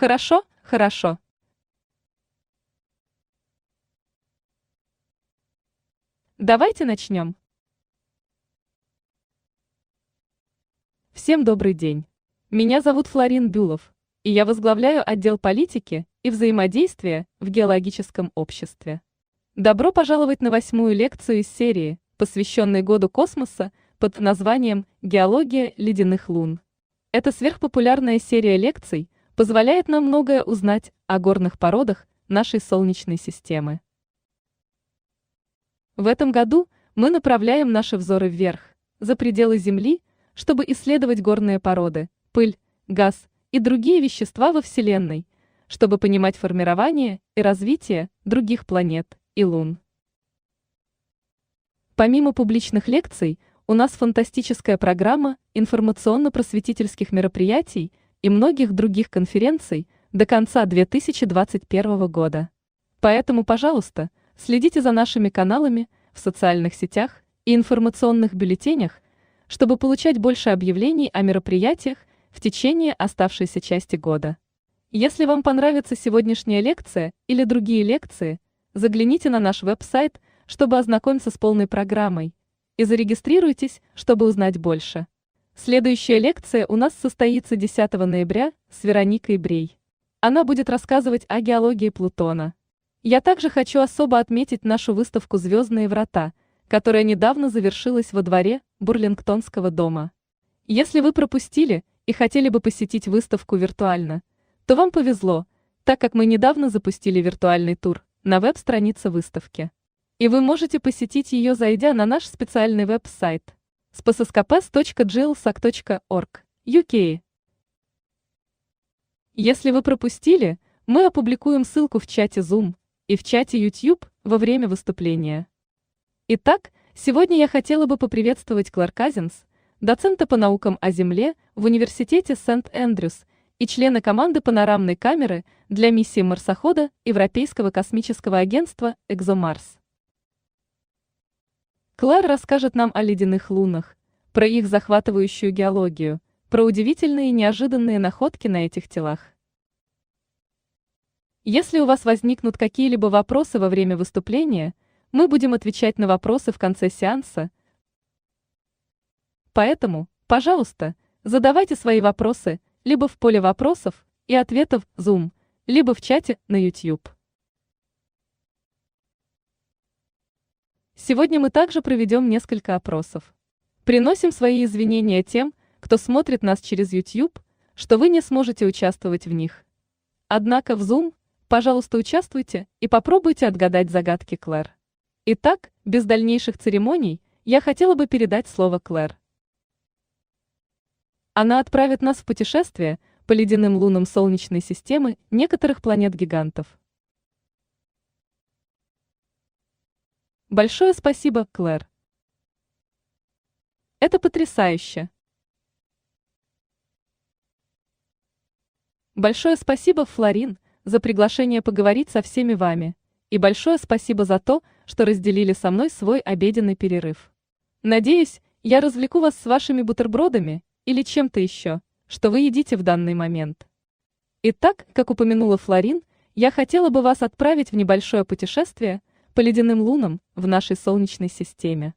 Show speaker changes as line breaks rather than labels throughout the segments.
Хорошо, хорошо. Давайте начнем. Всем добрый день. Меня зовут Флорин Бюлов, и я возглавляю отдел политики и взаимодействия в геологическом обществе. Добро пожаловать на 8-ю лекцию из серии, посвященной Году космоса под названием «Геология ледяных лун». Эта сверхпопулярная серия лекций позволяет нам многое узнать о горных породах нашей Солнечной системы. В этом году мы направляем наши взоры вверх, за пределы Земли, чтобы исследовать горные породы, пыль, газ и другие вещества во Вселенной, чтобы понимать формирование и развитие других планет и лун. Помимо публичных лекций, у нас фантастическая программа информационно-просветительских мероприятий и многих других конференций до конца 2021 года. Поэтому, пожалуйста, следите за нашими каналами в социальных сетях и информационных бюллетенях, чтобы получать больше объявлений о мероприятиях в течение оставшейся части года. Если вам понравится сегодняшняя лекция или другие лекции, загляните на наш веб-сайт, чтобы ознакомиться с полной программой, и зарегистрируйтесь, чтобы узнать больше. Следующая лекция у нас состоится 10 ноября с Вероникой Брей. Она будет рассказывать о геологии Плутона. Я также хочу особо отметить нашу выставку «Звездные врата», которая недавно завершилась во дворе Бурлингтонского дома. Если вы пропустили и хотели бы посетить выставку виртуально, то вам повезло, так как мы недавно запустили виртуальный тур на веб-странице выставки. И вы можете посетить ее, зайдя на наш специальный веб-сайт spasskps.glsac.org, UK. Если вы пропустили, мы опубликуем ссылку в чате Zoom и в чате YouTube во время выступления. Итак, сегодня я хотела бы поприветствовать Клэр Казинс, доцента по наукам о Земле в Университете Сент-Эндрюс и члена команды панорамной камеры для миссии марсохода Европейского космического агентства «ExoMars». Клэр расскажет нам о ледяных лунах, про их захватывающую геологию, про удивительные и неожиданные находки на этих телах. Если у вас возникнут какие-либо вопросы во время выступления, мы будем отвечать на вопросы в конце сеанса. Поэтому, пожалуйста, задавайте свои вопросы либо в поле вопросов и ответов Zoom, либо в чате на YouTube. Сегодня мы также проведем несколько опросов. Приносим свои извинения тем, кто смотрит нас через YouTube, что вы не сможете участвовать в них. Однако в Zoom, пожалуйста, участвуйте и попробуйте отгадать загадки Клэр. Итак, без дальнейших церемоний, я хотела бы передать слово Клэр. Она отправит нас в путешествие по ледяным лунам Солнечной системы некоторых планет-гигантов. Большое спасибо, Клэр. Это потрясающе. Большое спасибо, Флорин, за приглашение поговорить со всеми вами. И большое спасибо за то, что разделили со мной свой обеденный перерыв. Надеюсь, я развлеку вас с вашими бутербродами или чем-то еще, что вы едите в данный момент. Итак, как упомянула Флорин, я хотела бы вас отправить в небольшое путешествие по ледяным лунам в нашей Солнечной системе.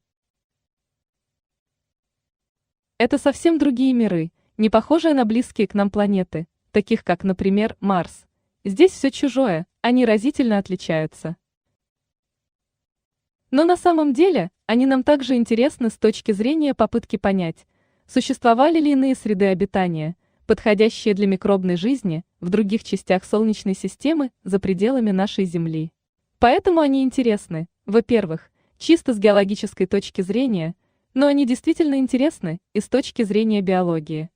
Это совсем другие миры, не похожие на близкие к нам планеты, таких как, например, Марс. Здесь все чужое, они разительно отличаются. Но на самом деле, они нам также интересны с точки зрения попытки понять, существовали ли иные среды обитания, подходящие для микробной жизни в других частях Солнечной системы за пределами нашей Земли. Поэтому они интересны, во-первых, чисто с геологической точки зрения, но они действительно интересны и с точки зрения биологии.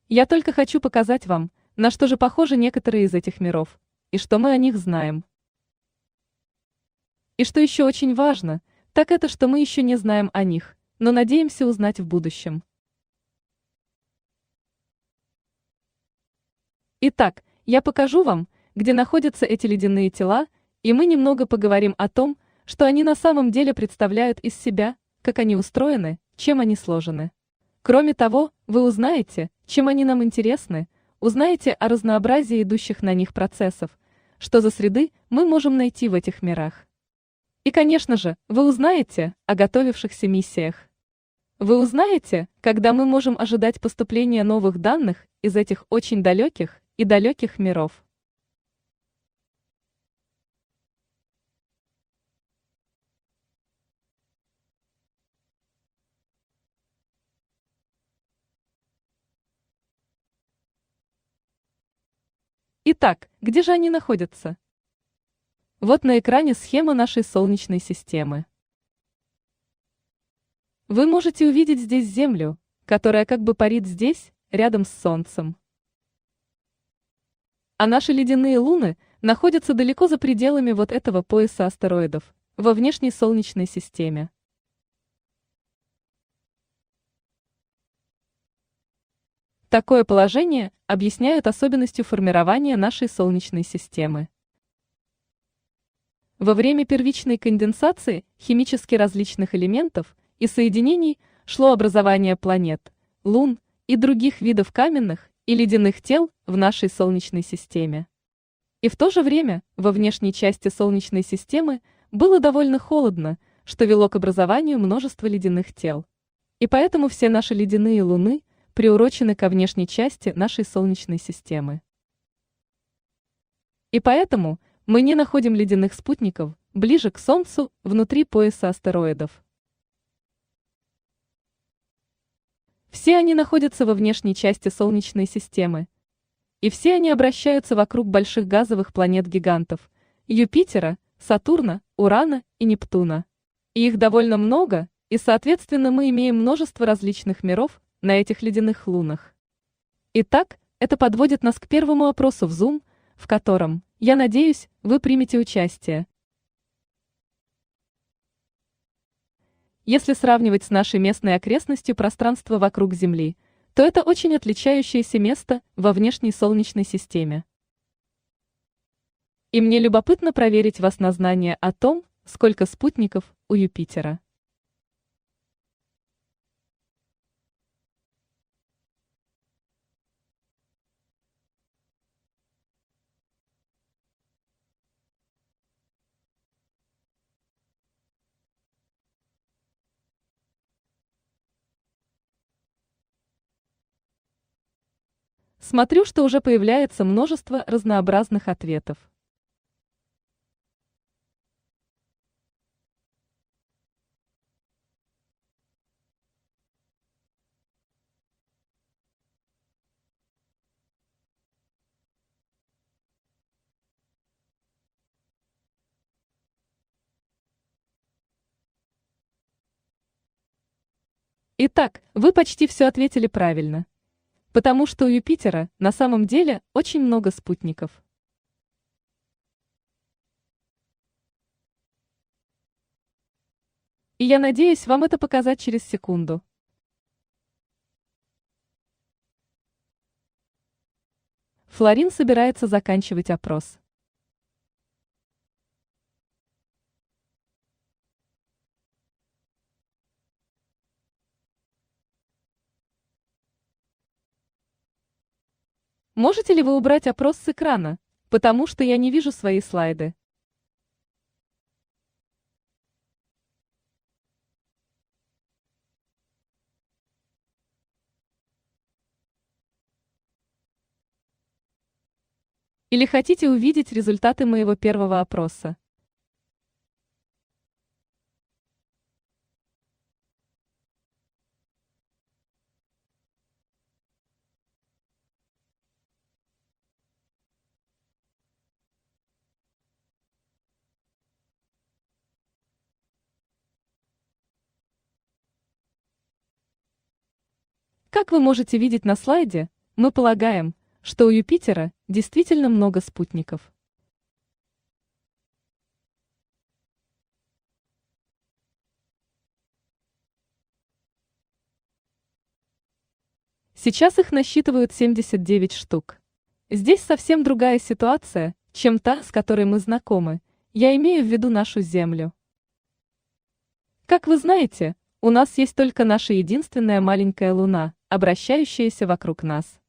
Я только хочу показать вам, на что же похожи некоторые из этих миров, и что мы о них знаем. И что еще очень важно, так это, что мы еще не знаем о них, но надеемся узнать в будущем. Итак, я покажу вам, где находятся эти ледяные тела, и мы немного поговорим о том, что они на самом деле представляют из себя, как они устроены, чем они сложены. Кроме того, вы узнаете, чем они нам интересны, узнаете о разнообразии идущих на них процессов, что за среды мы можем найти в этих мирах. И, конечно же, вы узнаете о готовившихся миссиях. Вы узнаете, когда мы можем ожидать поступления новых данных из этих очень далеких и далеких миров. Итак, где же они находятся? Вот на экране схема нашей Солнечной системы. Вы можете увидеть здесь Землю, которая как бы парит здесь, рядом с Солнцем. А наши ледяные луны находятся далеко за пределами вот этого пояса астероидов, во внешней Солнечной системе. Такое положение объясняют особенностью формирования нашей Солнечной системы. Во время первичной конденсации химически различных элементов и соединений шло образование планет, лун и других видов каменных и ледяных тел в нашей Солнечной системе. И в то же время во внешней части Солнечной системы было довольно холодно, что вело к образованию множества ледяных тел. И поэтому все наши ледяные луны приурочены ко внешней части нашей Солнечной системы. И поэтому мы не находим ледяных спутников ближе к Солнцу внутри пояса астероидов. Все они находятся во внешней части Солнечной системы. И все они обращаются вокруг больших газовых планет-гигантов – Юпитера, Сатурна, Урана и Нептуна. И их довольно много, и соответственно мы имеем множество различных миров на этих ледяных лунах. Итак, это подводит нас к первому опросу в Zoom, в котором, я надеюсь, вы примете участие. Если сравнивать с нашей местной окрестностью пространство вокруг Земли, то это очень отличающееся место во внешней Солнечной системе. И мне любопытно проверить вас на знание о том, сколько спутников у Юпитера. Смотрю, что уже появляется множество разнообразных ответов. Итак, вы почти все ответили правильно. Потому что у Юпитера на самом деле очень много спутников. И я надеюсь вам это показать через секунду. Флорин собирается заканчивать опрос. Можете ли вы убрать опрос с экрана, потому что я не вижу свои слайды? Или хотите увидеть результаты моего первого опроса? Как вы можете видеть на слайде, мы полагаем, что у Юпитера действительно много спутников. Сейчас их насчитывают 79 штук. Здесь совсем другая ситуация, чем та, с которой мы знакомы. Я имею в виду нашу Землю. Как вы знаете, у нас есть только наша единственная маленькая Луна, обращающаяся вокруг нас.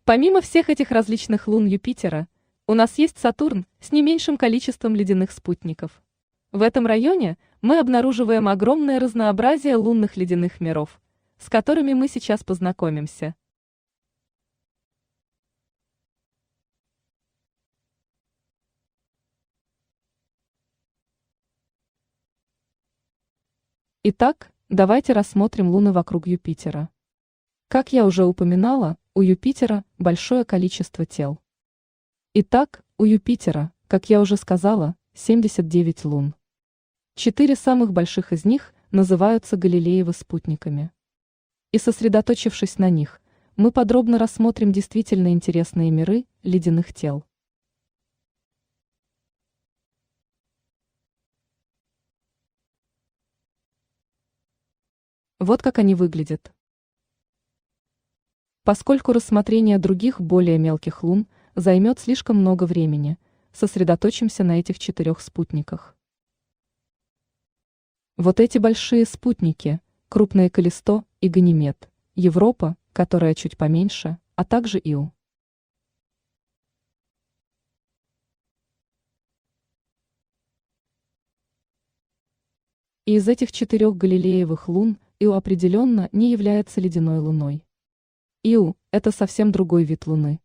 Помимо всех этих различных лун Юпитера, у нас есть Сатурн с не меньшим количеством ледяных спутников. В этом районе мы обнаруживаем огромное разнообразие лунных ледяных миров, с которыми мы сейчас познакомимся. Итак, давайте рассмотрим луны вокруг Юпитера. Как я уже упоминала, у Юпитера большое количество тел. Итак, у Юпитера, как я уже сказала, 79 лун. 4 самых больших из них называются Галилеевы спутниками. И сосредоточившись на них, мы подробно рассмотрим действительно интересные миры ледяных тел. Вот как они выглядят. Поскольку рассмотрение других более мелких лун займет слишком много времени, сосредоточимся на этих 4 спутниках. Вот эти большие спутники, крупные Каллисто и Ганимед, Европа, которая чуть поменьше, а также Ио. И из этих 4 Галилеевых лун Ио определенно не является ледяной луной. Ио – это совсем другой вид Луны.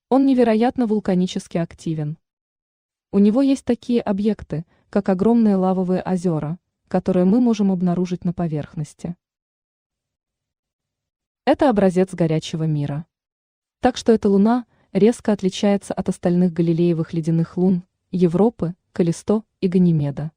Он невероятно вулканически активен. У него есть такие объекты, как огромные лавовые озера, которые мы можем обнаружить на поверхности. Это образец горячего мира. Так что эта Луна резко отличается от остальных Галилеевых ледяных лун Европы, Каллисто и Ганимеда.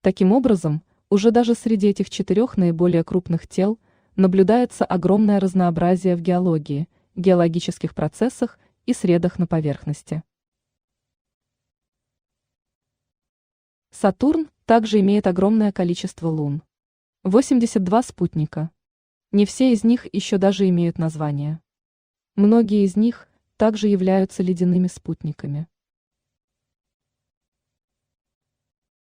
Таким образом, уже даже среди этих 4 наиболее крупных тел наблюдается огромное разнообразие в геологии, геологических процессах и средах на поверхности. Сатурн также имеет огромное количество лун. 82 спутника. Не все из них еще даже имеют название. Многие из них также являются ледяными спутниками.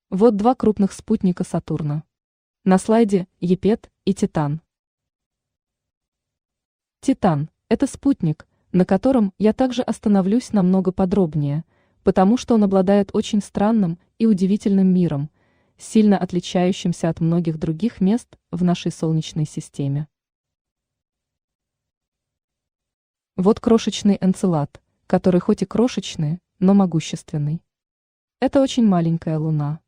Вот 2 крупных спутника Сатурна. На слайде Епет и Титан. Титан – это спутник, на котором я также остановлюсь намного подробнее, потому что он обладает очень странным и удивительным миром, сильно отличающимся от многих других мест в нашей Солнечной системе. Вот крошечный Энцелад, который хоть и крошечный, но могущественный. Это очень маленькая Луна.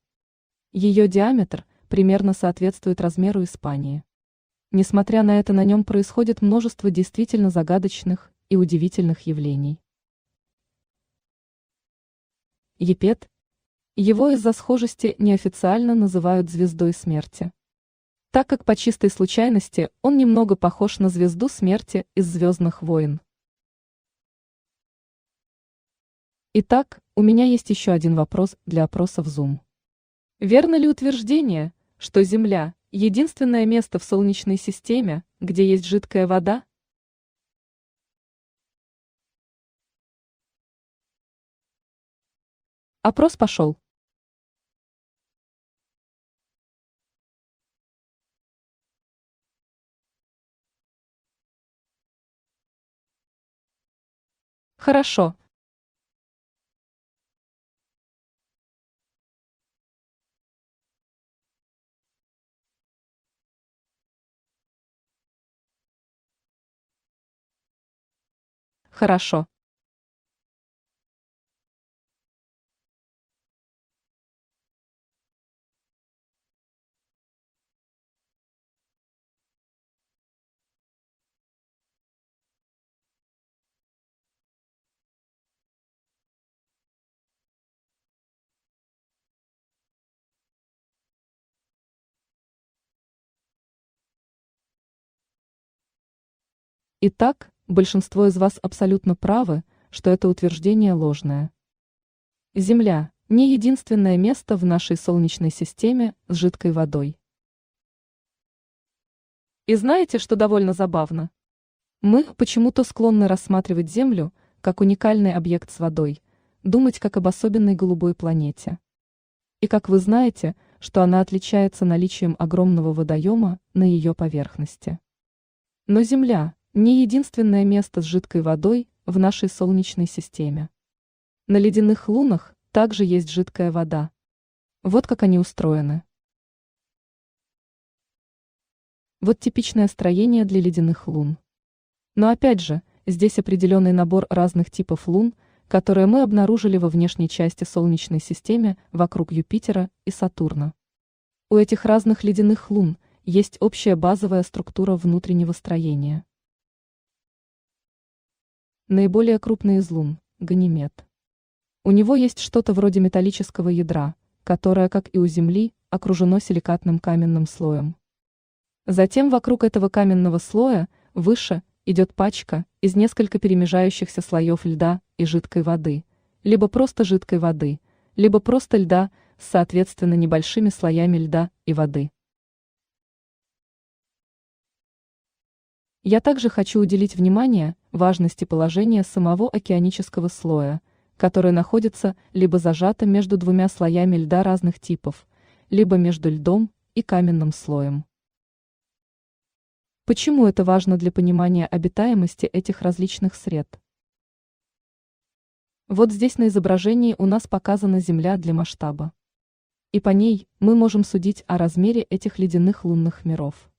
Ее диаметр примерно соответствует размеру Испании. Несмотря на это, на нем происходит множество действительно загадочных и удивительных явлений. Епет. Его из-за схожести неофициально называют звездой смерти. Так как по чистой случайности он немного похож на звезду смерти из «Звездных войн». Итак, у меня есть еще один вопрос для опроса в Zoom. Верно ли утверждение, что Земля – единственное место в Солнечной системе, где есть жидкая вода? Опрос пошел. Хорошо. Хорошо. Итак, большинство из вас абсолютно правы, что это утверждение ложное. Земля – не единственное место в нашей Солнечной системе с жидкой водой. И знаете, что довольно забавно? Мы почему-то склонны рассматривать Землю как уникальный объект с водой, думать как об особенной голубой планете. И как вы знаете, что она отличается наличием огромного водоема на ее поверхности. Но Земля – не единственное место с жидкой водой в нашей Солнечной системе. На ледяных лунах также есть жидкая вода. Вот как они устроены. Вот типичное строение для ледяных лун. Но опять же, здесь определенный набор разных типов лун, которые мы обнаружили во внешней части Солнечной системы вокруг Юпитера и Сатурна. У этих разных ледяных лун есть общая базовая структура внутреннего строения. Наиболее крупный из лун – Ганимед. У него есть что-то вроде металлического ядра, которое, как и у Земли, окружено силикатным каменным слоем. Затем вокруг этого каменного слоя выше идет пачка из несколько перемежающихся слоев льда и жидкой воды, либо просто жидкой воды, либо просто льда с соответственно небольшими слоями льда и воды. Я также хочу уделить внимание важности положения самого океанического слоя, который находится либо зажатым между двумя слоями льда разных типов, либо между льдом и каменным слоем. Почему это важно для понимания обитаемости этих различных сред? Вот здесь на изображении у нас показана Земля для масштаба. И по ней мы можем судить о размере этих ледяных лунных миров.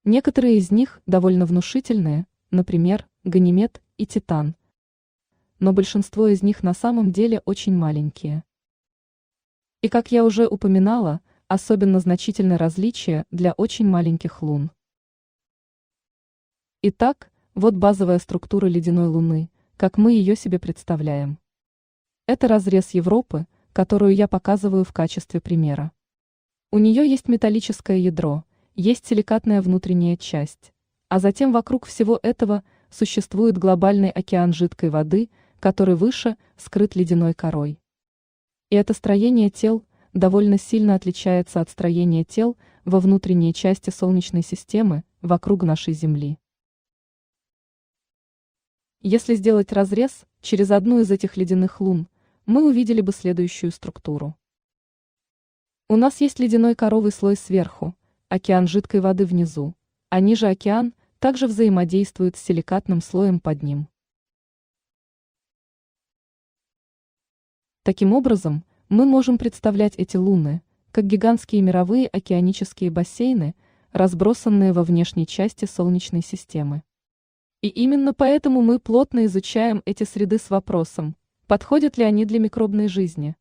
Некоторые из них довольно внушительные, например, Ганимед и Титан, но большинство из них на самом деле очень маленькие. И как я уже упоминала, особенно значительны различия для очень маленьких лун. Итак, вот базовая структура ледяной Луны, как мы ее себе представляем. Это разрез Европы, которую я показываю в качестве примера. У нее есть металлическое ядро, есть силикатная внутренняя часть, а затем вокруг всего этого существует глобальный океан жидкой воды, который выше скрыт ледяной корой. И это строение тел довольно сильно отличается от строения тел во внутренней части Солнечной системы вокруг нашей Земли. Если сделать разрез через одну из этих ледяных лун, мы увидели бы следующую структуру. У нас есть ледяной коровый слой сверху, океан жидкой воды внизу, а ниже океан также взаимодействует с силикатным слоем под ним. Таким образом, мы можем представлять эти луны как гигантские мировые океанические бассейны, разбросанные во внешней части Солнечной системы. И именно поэтому мы плотно изучаем эти среды с вопросом, подходят ли они для микробной жизни.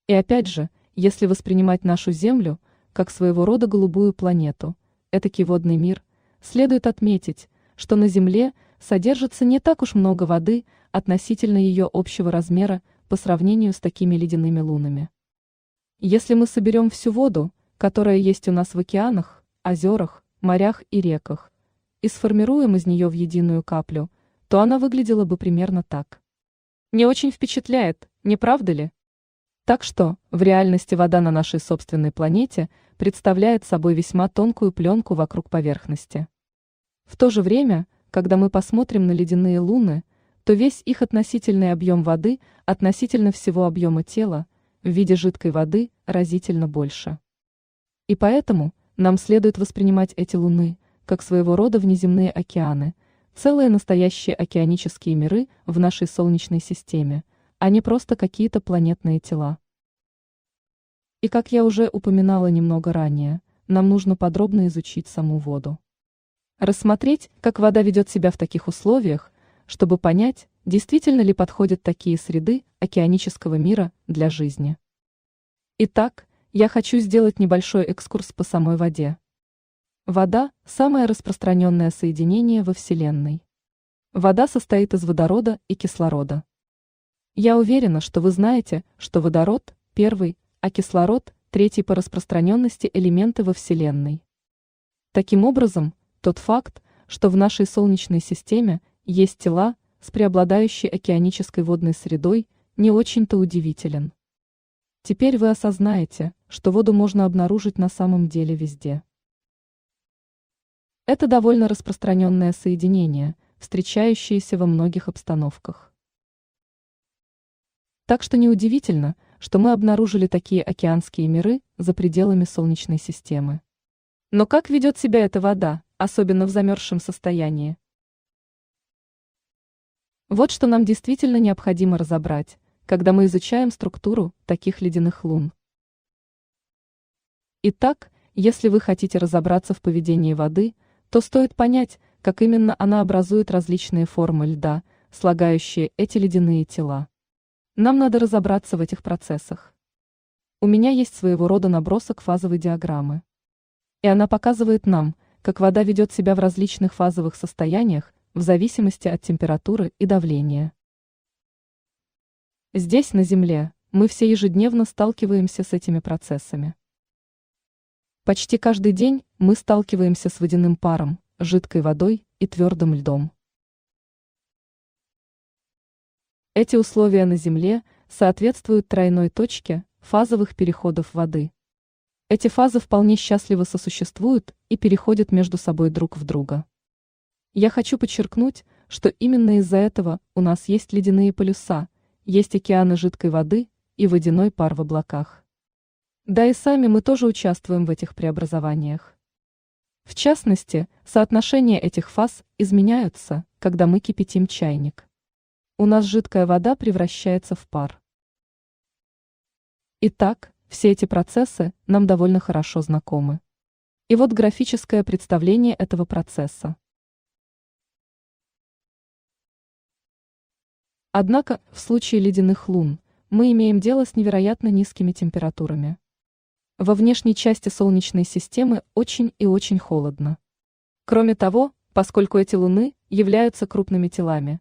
И опять же, если воспринимать нашу Землю как своего рода голубую планету, этакий водный мир, следует отметить, что на Земле содержится не так уж много воды относительно ее общего размера по сравнению с такими ледяными лунами. Если мы соберем всю воду, которая есть у нас в океанах, озерах, морях и реках, и сформируем из нее в единую каплю, то она выглядела бы примерно так. Не очень впечатляет, не правда ли? Так что, в реальности вода на нашей собственной планете представляет собой весьма тонкую пленку вокруг поверхности. В то же время, когда мы посмотрим на ледяные луны, то весь их относительный объем воды относительно всего объема тела в виде жидкой воды разительно больше. И поэтому нам следует воспринимать эти луны как своего рода внеземные океаны, целые настоящие океанические миры в нашей Солнечной системе, а не просто какие-то планетные тела. И как я уже упоминала немного ранее, нам нужно подробно изучить саму воду. Рассмотреть, как вода ведет себя в таких условиях, чтобы понять, действительно ли подходят такие среды океанического мира для жизни. Итак, я хочу сделать небольшой экскурс по самой воде. Вода – самое распространенное соединение во Вселенной. Вода состоит из водорода и кислорода. Я уверена, что вы знаете, что водород – первый, а кислород – третий по распространенности элементы во Вселенной. Таким образом, тот факт, что в нашей Солнечной системе есть тела с преобладающей океанической водной средой, не очень-то удивителен. Теперь вы осознаете, что воду можно обнаружить на самом деле везде. Это довольно распространенное соединение, встречающееся во многих обстановках. Так что неудивительно, что мы обнаружили такие океанские миры за пределами Солнечной системы. Но как ведет себя эта вода, особенно в замерзшем состоянии? Вот что нам действительно необходимо разобрать, когда мы изучаем структуру таких ледяных лун. Итак, если вы хотите разобраться в поведении воды, то стоит понять, как именно она образует различные формы льда, слагающие эти ледяные тела. Нам надо разобраться в этих процессах. У меня есть своего рода набросок фазовой диаграммы. И она показывает нам, как вода ведет себя в различных фазовых состояниях в зависимости от температуры и давления. Здесь, на Земле, мы все ежедневно сталкиваемся с этими процессами. Почти каждый день мы сталкиваемся с водяным паром, жидкой водой и твердым льдом. Эти условия на Земле соответствуют тройной точке фазовых переходов воды. Эти фазы вполне счастливо сосуществуют и переходят между собой друг в друга. Я хочу подчеркнуть, что именно из-за этого у нас есть ледяные полюса, есть океаны жидкой воды и водяной пар в облаках. Да и сами мы тоже участвуем в этих преобразованиях. В частности, соотношения этих фаз изменяются, когда мы кипятим чайник. У нас жидкая вода превращается в пар. Итак, все эти процессы нам довольно хорошо знакомы. И вот графическое представление этого процесса. Однако, в случае ледяных лун, мы имеем дело с невероятно низкими температурами. Во внешней части Солнечной системы очень и очень холодно. Кроме того, поскольку эти луны являются крупными телами,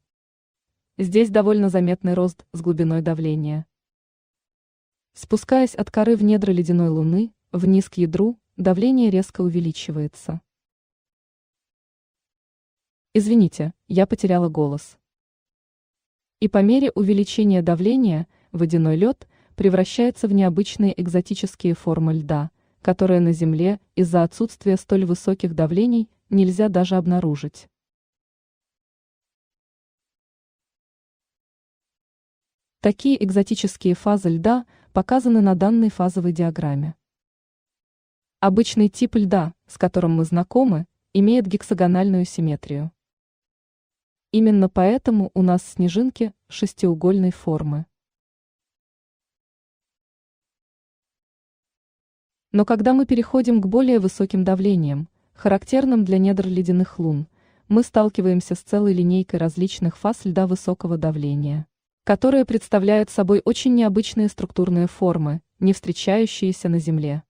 здесь довольно заметный рост с глубиной давления. Спускаясь от коры в недра ледяной луны, вниз к ядру, давление резко увеличивается. Извините, я потеряла голос. И по мере увеличения давления водяной лед превращается в необычные экзотические формы льда, которые на Земле из-за отсутствия столь высоких давлений нельзя даже обнаружить. Такие экзотические фазы льда показаны на данной фазовой диаграмме. Обычный тип льда, с которым мы знакомы, имеет гексагональную симметрию. Именно поэтому у нас снежинки шестиугольной формы. Но когда мы переходим к более высоким давлениям, характерным для недр ледяных лун, мы сталкиваемся с целой линейкой различных фаз льда высокого давления, которые представляют собой очень необычные структурные формы, не встречающиеся на Земле.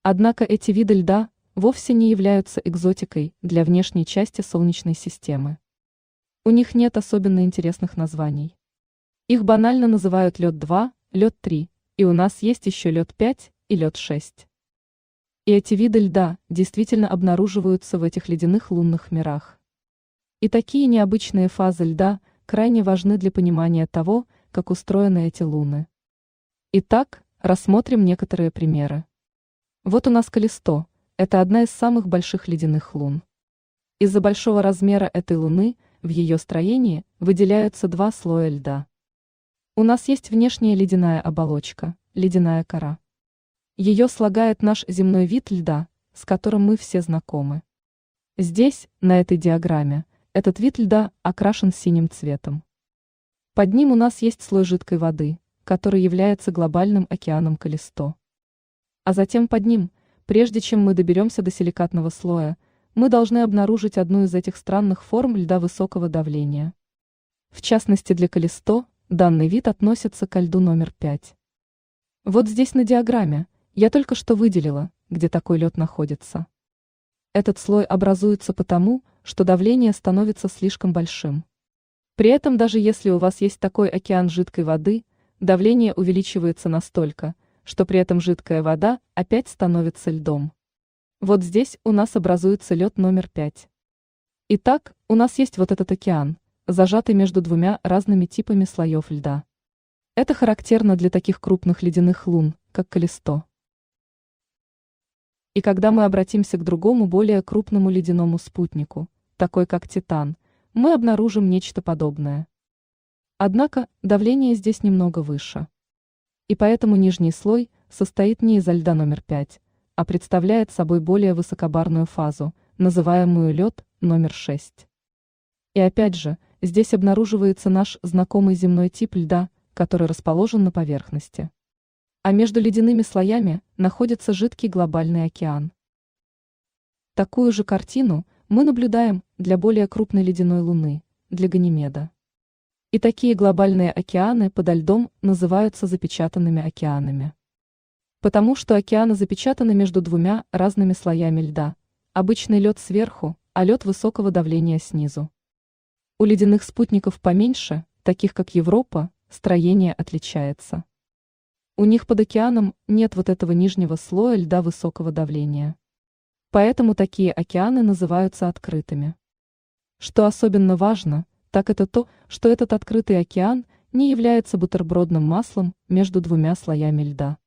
Однако эти виды льда вовсе не являются экзотикой для внешней части Солнечной системы. У них нет особенно интересных названий. Их банально называют лед-2, лед-3, и у нас есть еще лед-5 и лед-6. И эти виды льда действительно обнаруживаются в этих ледяных лунных мирах. И такие необычные фазы льда крайне важны для понимания того, как устроены эти луны. Итак, рассмотрим некоторые примеры. Вот у нас Каллисто, это одна из самых больших ледяных лун. Из-за большого размера этой луны в ее строении выделяются два слоя льда. У нас есть внешняя ледяная оболочка, ледяная кора. Ее слагает наш земной вид льда, с которым мы все знакомы. Здесь, на этой диаграмме, этот вид льда окрашен синим цветом. Под ним у нас есть слой жидкой воды, который является глобальным океаном Каллисто. А затем под ним, прежде чем мы доберемся до силикатного слоя, мы должны обнаружить одну из этих странных форм льда высокого давления. В частности, для Каллисто данный вид относится ко льду номер 5. Вот здесь на диаграмме я только что выделила, где такой лед находится. Этот слой образуется потому, что давление становится слишком большим. При этом даже если у вас есть такой океан жидкой воды, давление увеличивается настолько, что при этом жидкая вода опять становится льдом. Вот здесь у нас образуется лед номер 5. Итак, у нас есть вот этот океан, зажатый между двумя разными типами слоев льда. Это характерно для таких крупных ледяных лун, как Каллисто. И когда мы обратимся к другому более крупному ледяному спутнику, такой как Титан, мы обнаружим нечто подобное. Однако давление здесь немного выше. И поэтому нижний слой состоит не из льда номер 5, а представляет собой более высокобарную фазу, называемую лед номер 6. И опять же, здесь обнаруживается наш знакомый земной тип льда, который расположен на поверхности. А между ледяными слоями находится жидкий глобальный океан. Такую же картину мы наблюдаем для более крупной ледяной луны, для Ганимеда. И такие глобальные океаны подо льдом называются запечатанными океанами. Потому что океаны запечатаны между двумя разными слоями льда, обычный лед сверху, а лед высокого давления снизу. У ледяных спутников поменьше, таких как Европа, строение отличается. У них под океаном нет вот этого нижнего слоя льда высокого давления. Поэтому такие океаны называются открытыми. Что особенно важно, так это то, что этот открытый океан не является бутербродным маслом между двумя слоями льда.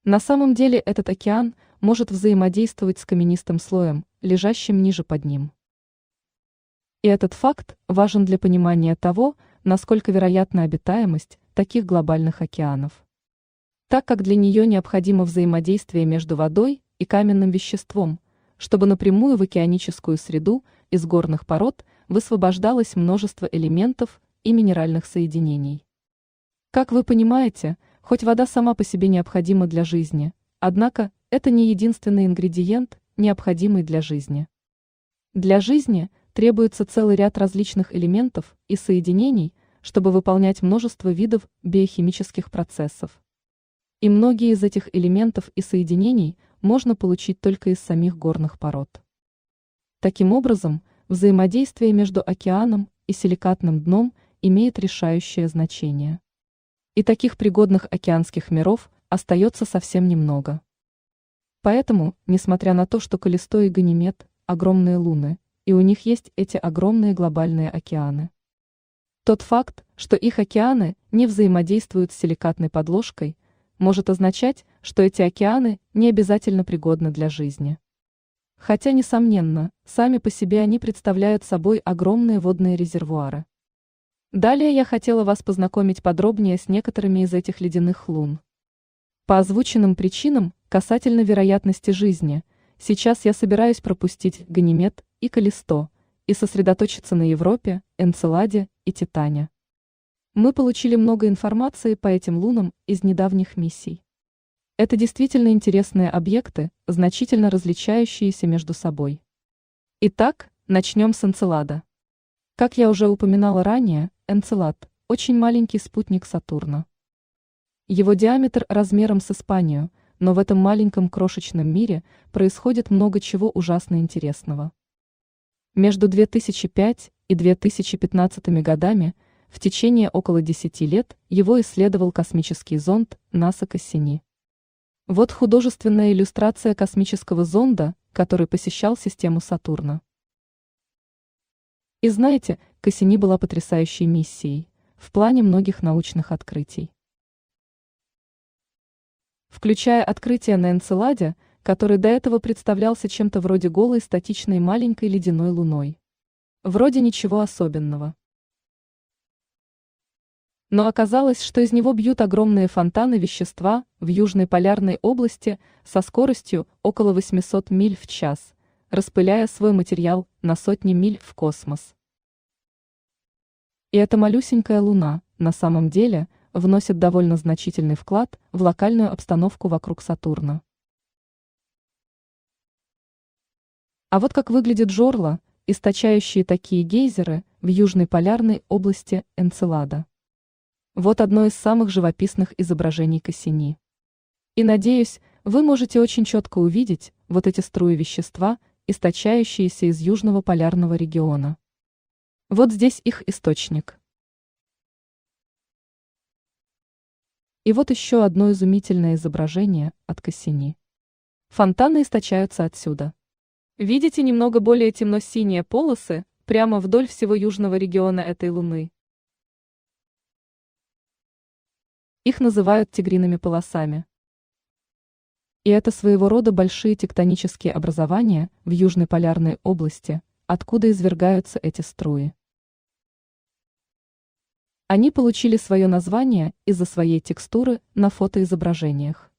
На самом деле этот океан может взаимодействовать с каменистым слоем, лежащим ниже под ним. И этот факт важен для понимания того, насколько вероятна обитаемость таких глобальных океанов. Так как для нее необходимо взаимодействие между водой и каменным веществом, чтобы напрямую в океаническую среду из горных пород высвобождалось множество элементов и минеральных соединений. Как вы понимаете, хоть вода сама по себе необходима для жизни, однако это не единственный ингредиент, необходимый для жизни. Для жизни требуется целый ряд различных элементов и соединений, чтобы выполнять множество видов биохимических процессов. И многие из этих элементов и соединений можно получить только из самих горных пород. Таким образом, взаимодействие между океаном и силикатным дном имеет решающее значение. И таких пригодных океанских миров остается совсем немного. Поэтому, несмотря на то, что Каллисто и Ганимед – огромные луны, и у них есть эти огромные глобальные океаны, тот факт, что их океаны не взаимодействуют с силикатной подложкой, может означать, что эти океаны не обязательно пригодны для жизни. Хотя, несомненно, сами по себе они представляют собой огромные водные резервуары. Далее я хотела вас познакомить подробнее с некоторыми из этих ледяных лун. По озвученным причинам касательно вероятности жизни, сейчас я собираюсь пропустить Ганимед и Каллисто и сосредоточиться на Европе, Энцеладе и Титане. Мы получили много информации по этим лунам из недавних миссий. Это действительно интересные объекты, значительно различающиеся между собой. Итак, начнем с Энцелада. Как я уже упоминала ранее, Энцелад – очень маленький спутник Сатурна. Его диаметр размером с Испанию, но в этом маленьком крошечном мире происходит много чего ужасно интересного. Между 2005 и 2015 годами в течение около 10 лет его исследовал космический зонд НАСА Кассини. Вот художественная иллюстрация космического зонда, который посещал систему Сатурна. И знаете, Кассини была потрясающей миссией в плане многих научных открытий. Включая открытие на Энцеладе, который до этого представлялся чем-то вроде голой статичной маленькой ледяной луной. Вроде ничего особенного. Но оказалось, что из него бьют огромные фонтаны вещества в Южной полярной области со скоростью около 800 миль в час, распыляя свой материал на сотни миль в космос. И эта малюсенькая Луна, на самом деле, вносит довольно значительный вклад в локальную обстановку вокруг Сатурна. А вот как выглядит жорла, источающие такие гейзеры в Южной полярной области Энцелада. Вот одно из самых живописных изображений Кассини. И надеюсь, вы можете очень четко увидеть вот эти струи вещества, источающиеся из Южного полярного региона. Вот здесь их источник. И вот еще одно изумительное изображение от Кассини. Фонтаны источаются отсюда. Видите немного более темно-синие полосы прямо вдоль всего южного региона этой Луны? Их называют тигриными полосами. И это своего рода большие тектонические образования в Южной полярной области, откуда извергаются эти струи. Они получили свое название из-за своей текстуры на фотоизображениях.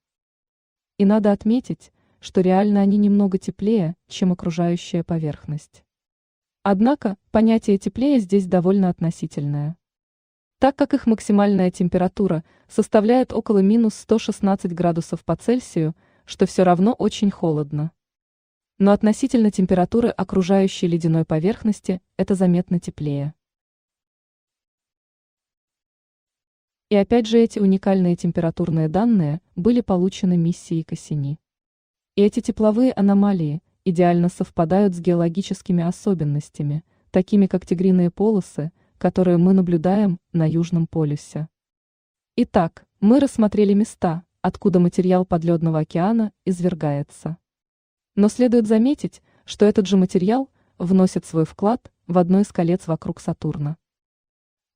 И надо отметить, что реально они немного теплее, чем окружающая поверхность. Однако понятие теплее здесь довольно относительное, так как их максимальная температура составляет около минус 116 градусов по Цельсию, что все равно очень холодно. Но относительно температуры окружающей ледяной поверхности это заметно теплее. И опять же эти уникальные температурные данные были получены миссией Кассини. И эти тепловые аномалии идеально совпадают с геологическими особенностями, такими как тигриные полосы, которые мы наблюдаем на Южном полюсе. Итак, мы рассмотрели места, откуда материал подледного океана извергается. Но следует заметить, что этот же материал вносит свой вклад в одно из колец вокруг Сатурна.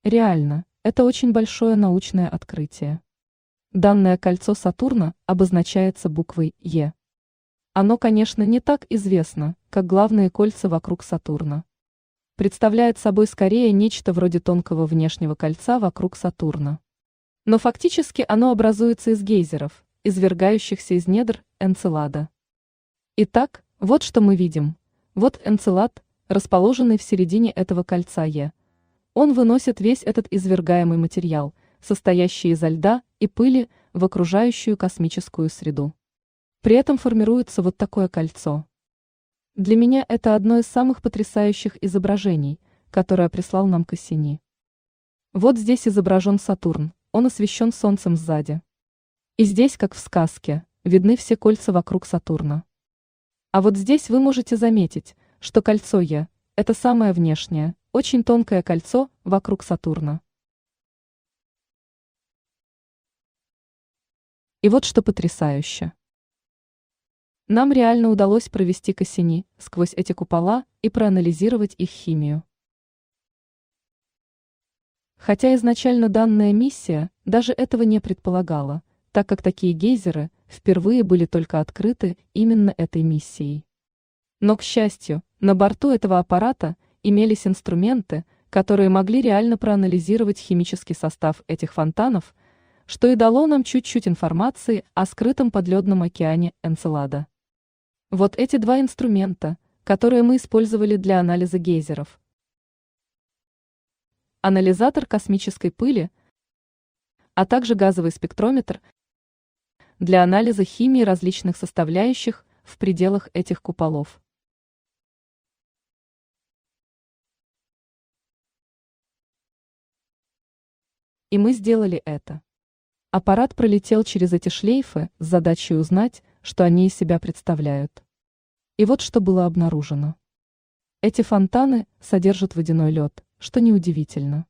Реально, это очень большое научное открытие. Данное кольцо Сатурна обозначается буквой Е. Оно, конечно, не так известно, как главные кольца вокруг Сатурна. Представляет собой скорее нечто вроде тонкого внешнего кольца вокруг Сатурна. Но фактически оно образуется из гейзеров, извергающихся из недр Энцелада. Итак, вот что мы видим. Вот Энцелад, расположенный в середине этого кольца Е. Он выносит весь этот извергаемый материал, состоящий изо льда и пыли, в окружающую космическую среду. При этом формируется вот такое кольцо. Для меня это одно из самых потрясающих изображений, которое прислал нам Кассини. Вот здесь изображен Сатурн, он освещен Солнцем сзади. И здесь, как в сказке, видны все кольца вокруг Сатурна. А вот здесь вы можете заметить, что кольцо Е – это самое внешнее, очень тонкое кольцо вокруг Сатурна. И вот что потрясающе. Нам реально удалось провести Кассини сквозь эти купола и проанализировать их химию. Хотя изначально данная миссия даже этого не предполагала, так как такие гейзеры впервые были только открыты именно этой миссией. Но, к счастью, на борту этого аппарата имелись инструменты, которые могли реально проанализировать химический состав этих фонтанов, что и дало нам чуть-чуть информации о скрытом подледном океане Энцелада. Вот эти два инструмента, которые мы использовали для анализа гейзеров. Анализатор космической пыли, а также газовый спектрометр для анализа химии различных составляющих в пределах этих куполов. И мы сделали это. Аппарат пролетел через эти шлейфы с задачей узнать, что они из себя представляют. И вот что было обнаружено. Эти фонтаны содержат водяной лед, что неудивительно.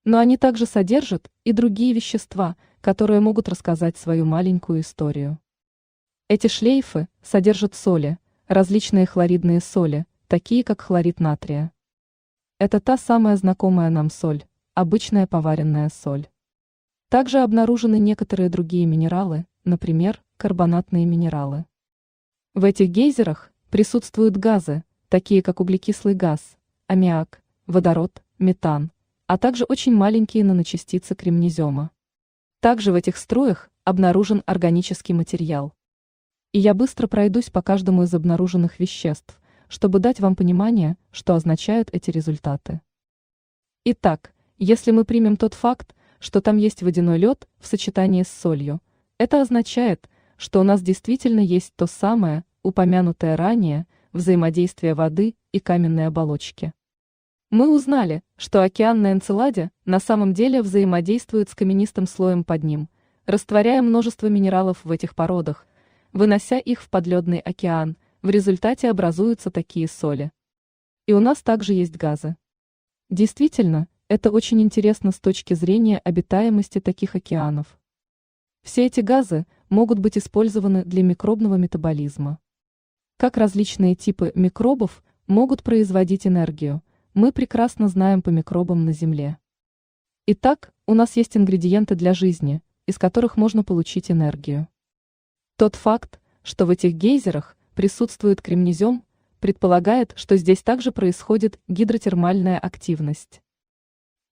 Но они также содержат и другие вещества, которые могут рассказать свою маленькую историю. Эти шлейфы содержат соли, различные хлоридные соли, такие как хлорид натрия. Это та самая знакомая нам соль, обычная поваренная соль. Также обнаружены некоторые другие минералы, например, карбонатные минералы. В этих гейзерах присутствуют газы, такие как углекислый газ, аммиак, водород, метан, а также очень маленькие наночастицы кремнезема. Также в этих струях обнаружен органический материал. И я быстро пройдусь по каждому из обнаруженных веществ, чтобы дать вам понимание, что означают эти результаты. Итак, если мы примем тот факт, что там есть водяной лед в сочетании с солью, это означает, что у нас действительно есть то самое, упомянутое ранее, взаимодействие воды и каменной оболочки. Мы узнали, что океан на Энцеладе на самом деле взаимодействует с каменистым слоем под ним, растворяя множество минералов в этих породах, вынося их в подледный океан, в результате образуются такие соли. И у нас также есть газы. Действительно, это очень интересно с точки зрения обитаемости таких океанов. Все эти газы могут быть использованы для микробного метаболизма. Как различные типы микробов могут производить энергию, мы прекрасно знаем по микробам на Земле. Итак, у нас есть ингредиенты для жизни, из которых можно получить энергию. Тот факт, что в этих гейзерах присутствует кремнезем, предполагает, что здесь также происходит гидротермальная активность.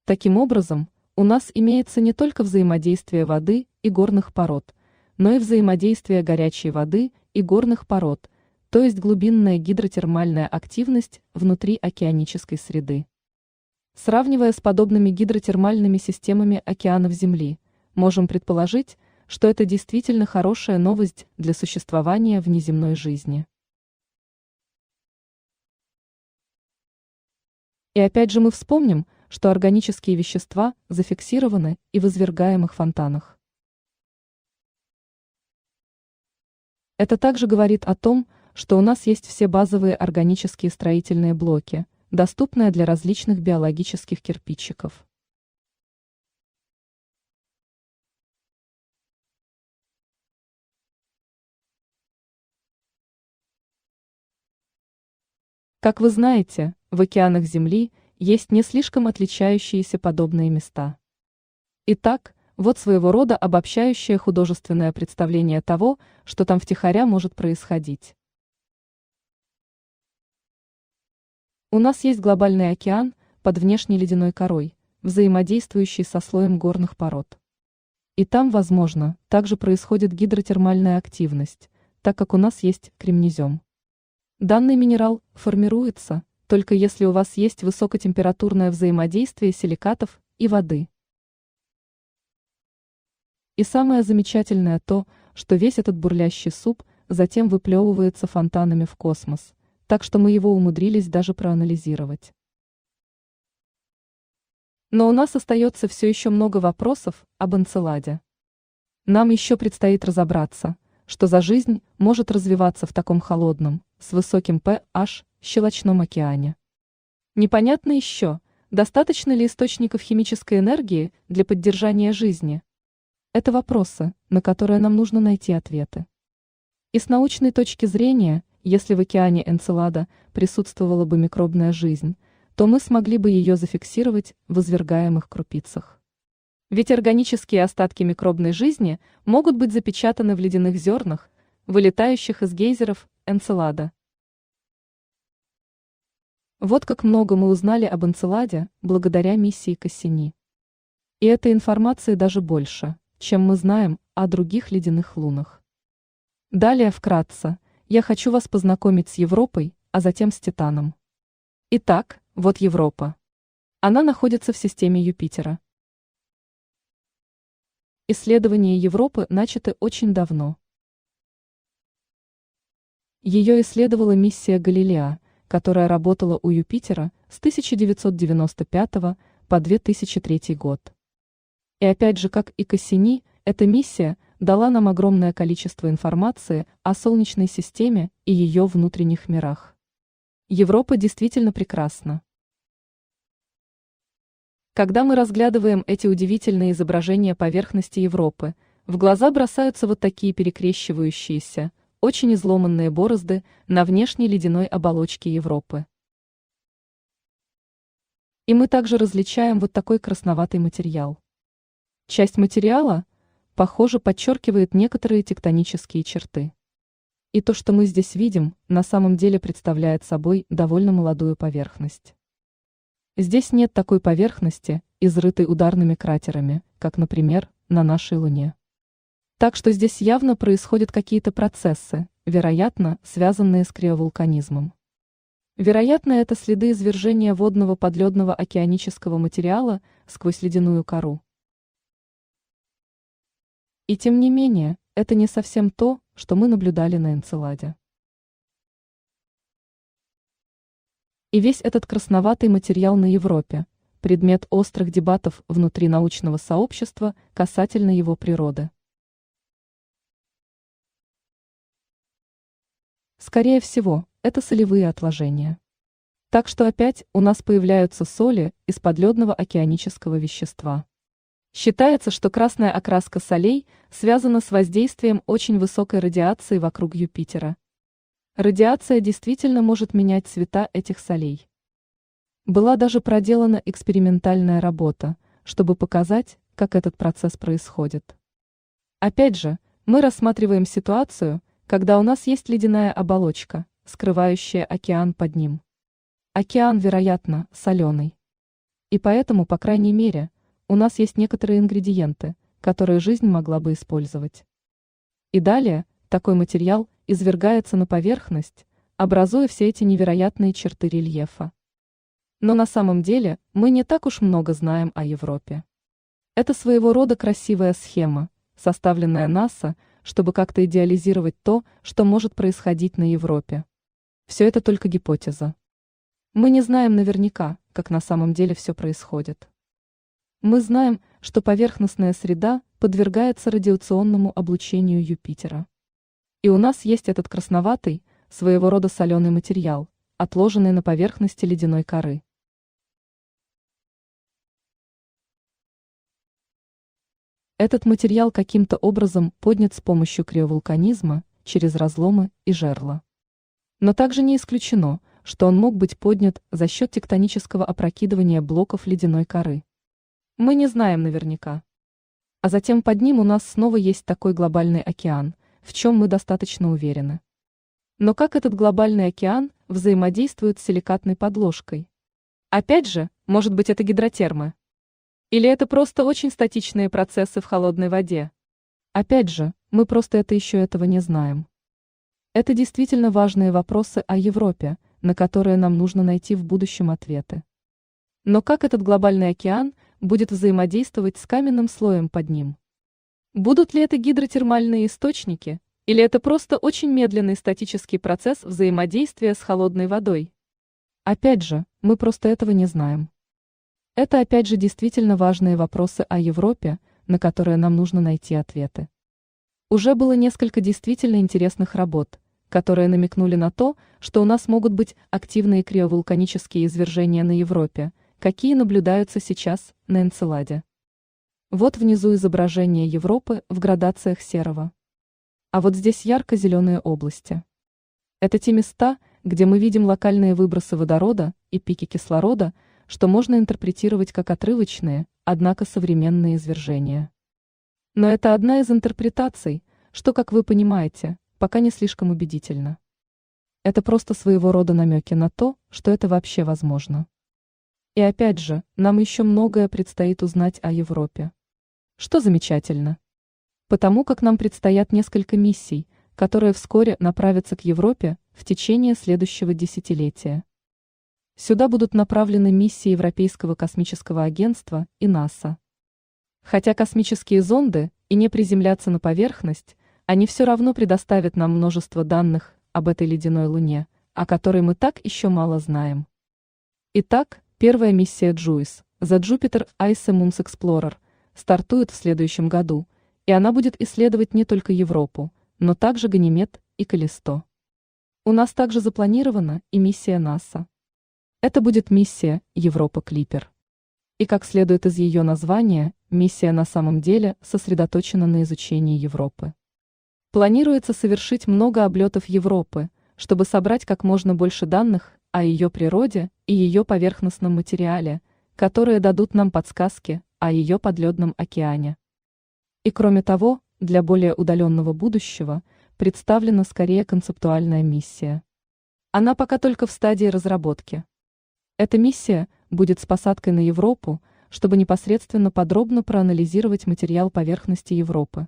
Таким образом, У нас имеется не только взаимодействие воды и горных пород, но и взаимодействие горячей воды и горных пород, то есть глубинная гидротермальная активность внутри океанической среды. Сравнивая с подобными гидротермальными системами океанов Земли, можем предположить, что это действительно хорошая новость для существования внеземной жизни. И опять же мы вспомним, что органические вещества зафиксированы и в извергаемых фонтанах. Это также говорит о том, что у нас есть все базовые органические строительные блоки, доступные для различных биологических кирпичиков. Как вы знаете, в океанах Земли есть не слишком отличающиеся подобные места. Итак, вот своего рода обобщающее художественное представление того, что там втихаря может происходить. У нас есть глобальный океан под внешней ледяной корой, взаимодействующий со слоем горных пород. И там, возможно, также происходит гидротермальная активность, так как у нас есть кремнезем. Данный минерал формируется только если у вас есть высокотемпературное взаимодействие силикатов и воды. И самое замечательное то, что весь этот бурлящий суп затем выплевывается фонтанами в космос, так что мы его умудрились даже проанализировать. Но у нас остается все еще много вопросов об Энцеладе. Нам еще предстоит разобраться, что за жизнь может развиваться в таком холодном, с высоким pH, щелочном океане. Непонятно еще, достаточно ли источников химической энергии для поддержания жизни. Это вопросы, на которые нам нужно найти ответы. И с научной точки зрения, если в океане Энцелада присутствовала бы микробная жизнь, то мы смогли бы ее зафиксировать в извергаемых крупицах. Ведь органические остатки микробной жизни могут быть запечатаны в ледяных зернах, вылетающих из гейзеров Энцелада. Вот как много мы узнали об Энцеладе благодаря миссии Кассини. И этой информации даже больше, чем мы знаем о других ледяных лунах. Далее вкратце, я хочу вас познакомить с Европой, а затем с Титаном. Итак, вот Европа. Она находится в системе Юпитера. Исследования Европы начаты очень давно. Ее исследовала миссия Галилео, которая работала у Юпитера с 1995 по 2003 год. И опять же, как и Кассини, эта миссия дала нам огромное количество информации о Солнечной системе и ее внутренних мирах. Европа действительно прекрасна. Когда мы разглядываем эти удивительные изображения поверхности Европы, в глаза бросаются вот такие перекрещивающиеся, очень изломанные борозды на внешней ледяной оболочке Европы. И мы также различаем вот такой красноватый материал. Часть материала, похоже, подчеркивает некоторые тектонические черты. И то, что мы здесь видим, на самом деле представляет собой довольно молодую поверхность. Здесь нет такой поверхности, изрытой ударными кратерами, как, например, на нашей Луне. Так что здесь явно происходят какие-то процессы, вероятно, связанные с криовулканизмом. Вероятно, это следы извержения водного подледного океанического материала сквозь ледяную кору. И тем не менее, это не совсем то, что мы наблюдали на Энцеладе. И весь этот красноватый материал на Европе – предмет острых дебатов внутри научного сообщества касательно его природы. Скорее всего, это солевые отложения. Так что опять у нас появляются соли из подледного океанического вещества. Считается, что красная окраска солей связана с воздействием очень высокой радиации вокруг Юпитера. Радиация действительно может менять цвета этих солей. Была даже проделана экспериментальная работа, чтобы показать, как этот процесс происходит. Опять же, мы рассматриваем ситуацию, когда у нас есть ледяная оболочка, скрывающая океан под ним. Океан, вероятно, соленый. И поэтому, по крайней мере, у нас есть некоторые ингредиенты, которые жизнь могла бы использовать. И далее такой материал извергается на поверхность, образуя все эти невероятные черты рельефа. Но на самом деле мы не так уж много знаем о Европе. Это своего рода красивая схема, составленная НАСА, чтобы как-то идеализировать то, что может происходить на Европе. Все это только гипотеза. Мы не знаем наверняка, как на самом деле все происходит. Мы знаем, что поверхностная среда подвергается радиационному облучению Юпитера. И у нас есть этот красноватый, своего рода соленый материал, отложенный на поверхности ледяной коры. Этот материал каким-то образом поднят с помощью криовулканизма через разломы и жерла. Но также не исключено, что он мог быть поднят за счет тектонического опрокидывания блоков ледяной коры. Мы не знаем наверняка. А затем под ним у нас снова есть такой глобальный океан, в чем мы достаточно уверены. Но как этот глобальный океан взаимодействует с силикатной подложкой? Опять же, может быть, это гидротермы? Или это просто очень статичные процессы в холодной воде? Опять же, мы просто этого не знаем. Это действительно важные вопросы о Европе, на которые нам нужно найти в будущем ответы. Но как этот глобальный океан будет взаимодействовать с каменным слоем под ним? Будут ли это гидротермальные источники, или это просто очень медленный статический процесс взаимодействия с холодной водой? Опять же, мы просто этого не знаем. Это опять же действительно важные вопросы о Европе, на которые нам нужно найти ответы. Уже было несколько действительно интересных работ, которые намекнули на то, что у нас могут быть активные криовулканические извержения на Европе, какие наблюдаются сейчас на Энцеладе. Вот внизу изображение Европы в градациях серого. А вот здесь ярко-зеленые области. Это те места, где мы видим локальные выбросы водорода и пики кислорода, что можно интерпретировать как отрывочные, однако современные извержения. Но это одна из интерпретаций, что, как вы понимаете, пока не слишком убедительно. Это просто своего рода намеки на то, что это вообще возможно. И опять же, нам еще многое предстоит узнать о Европе. Что замечательно. Потому как нам предстоят несколько миссий, которые вскоре направятся к Европе в течение следующего десятилетия. Сюда будут направлены миссии Европейского космического агентства и НАСА. Хотя космические зонды и не приземлятся на поверхность, они все равно предоставят нам множество данных об этой ледяной Луне, о которой мы так еще мало знаем. Итак, первая миссия JUICE, The Jupiter Ice Moons Explorer, стартует в следующем году, и она будет исследовать не только Европу, но также Ганимед и Каллисто. У нас также запланирована и миссия НАСА. Это будет миссия Европа Клиппер. И как следует из ее названия, миссия на самом деле сосредоточена на изучении Европы. Планируется совершить много облетов Европы, чтобы собрать как можно больше данных о ее природе и ее поверхностном материале, которые дадут нам подсказки о ее подледном океане. И кроме того, для более удаленного будущего представлена скорее концептуальная миссия. Она пока только в стадии разработки. Эта миссия будет с посадкой на Европу, чтобы непосредственно подробно проанализировать материал поверхности Европы.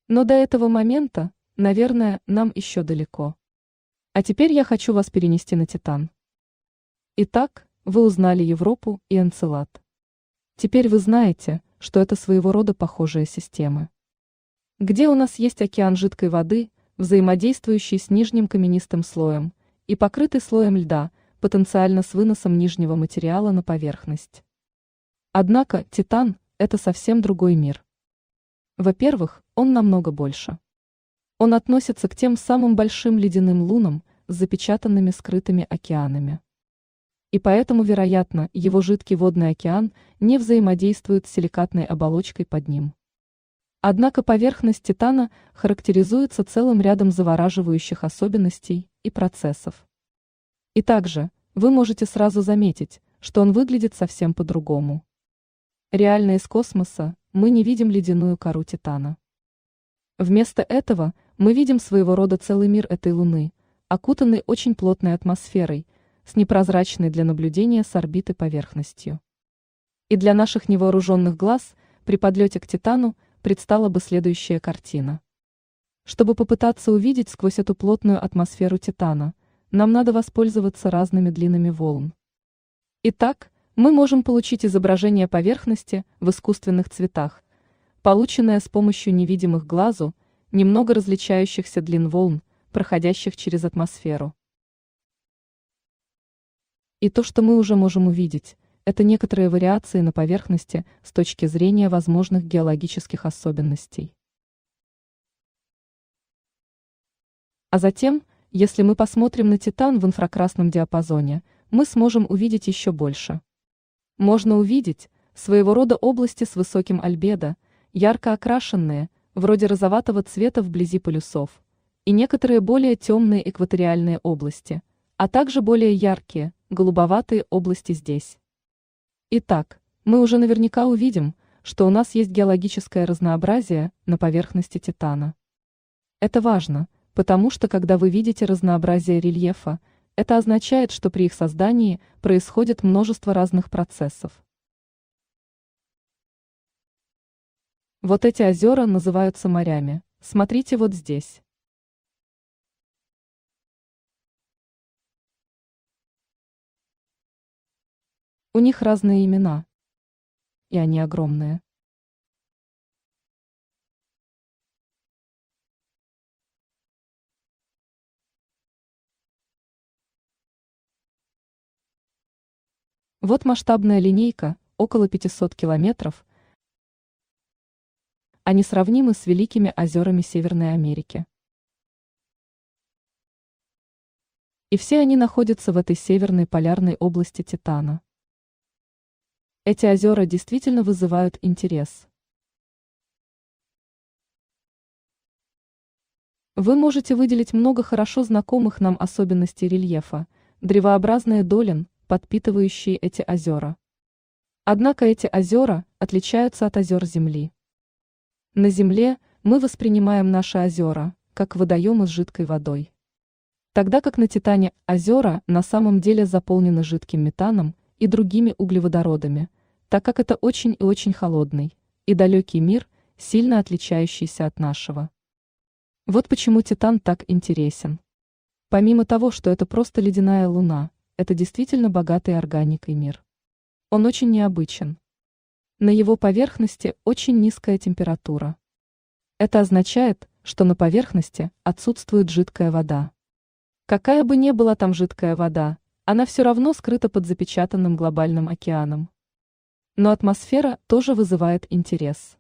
Но до этого момента, наверное, нам еще далеко. А теперь я хочу вас перенести на Титан. Итак, вы узнали Европу и Энцелад. Теперь вы знаете, что это своего рода похожие системы. Где у нас есть океан жидкой воды, взаимодействующий с нижним каменистым слоем и покрытый слоем льда, потенциально с выносом нижнего материала на поверхность. Однако Титан – это совсем другой мир. Во-первых, он намного больше. Он относится к тем самым большим ледяным лунам с запечатанными скрытыми океанами. И поэтому, вероятно, его жидкий водный океан не взаимодействует с силикатной оболочкой под ним. Однако поверхность Титана характеризуется целым рядом завораживающих особенностей и процессов. И также, вы можете сразу заметить, что он выглядит совсем по-другому. Реально из космоса мы не видим ледяную кору Титана. Вместо этого мы видим своего рода целый мир этой Луны, окутанный очень плотной атмосферой, с непрозрачной для наблюдения с орбиты поверхностью. И для наших невооруженных глаз при подлете к Титану предстала бы следующая картина. Чтобы попытаться увидеть сквозь эту плотную атмосферу Титана, нам надо воспользоваться разными длинами волн. Итак, мы можем получить изображение поверхности в искусственных цветах, полученное с помощью невидимых глазу, немного различающихся длин волн, проходящих через атмосферу. И то, что мы уже можем увидеть, это некоторые вариации на поверхности с точки зрения возможных геологических особенностей. А затем, если мы посмотрим на Титан в инфракрасном диапазоне, мы сможем увидеть еще больше. Можно увидеть своего рода области с высоким альбедо, ярко окрашенные, вроде розоватого цвета вблизи полюсов, и некоторые более темные экваториальные области, а также более яркие, голубоватые области здесь. Итак, мы уже наверняка увидим, что у нас есть геологическое разнообразие на поверхности Титана. Это важно, потому что когда вы видите разнообразие рельефа, это означает, что при их создании происходит множество разных процессов. Вот эти озера называются морями. Смотрите вот здесь. У них разные имена. И они огромные. Вот масштабная линейка, около 500 километров. Они сравнимы с великими озерами Северной Америки. И все они находятся в этой северной полярной области Титана. Эти озера действительно вызывают интерес. Вы можете выделить много хорошо знакомых нам особенностей рельефа, древообразные долин, подпитывающие эти озера. Однако эти озера отличаются от озер Земли. На Земле мы воспринимаем наши озера как водоемы с жидкой водой. Тогда как на Титане озера на самом деле заполнены жидким метаном и другими углеводородами, так как это очень и очень холодный и далекий мир, сильно отличающийся от нашего. Вот почему Титан так интересен. Помимо того, что это просто ледяная луна, это действительно богатый органикой мир. Он очень необычен. На его поверхности очень низкая температура. Это означает, что на поверхности отсутствует жидкая вода. Какая бы ни была там жидкая вода, она все равно скрыта под запечатанным глобальным океаном. Но атмосфера тоже вызывает интерес.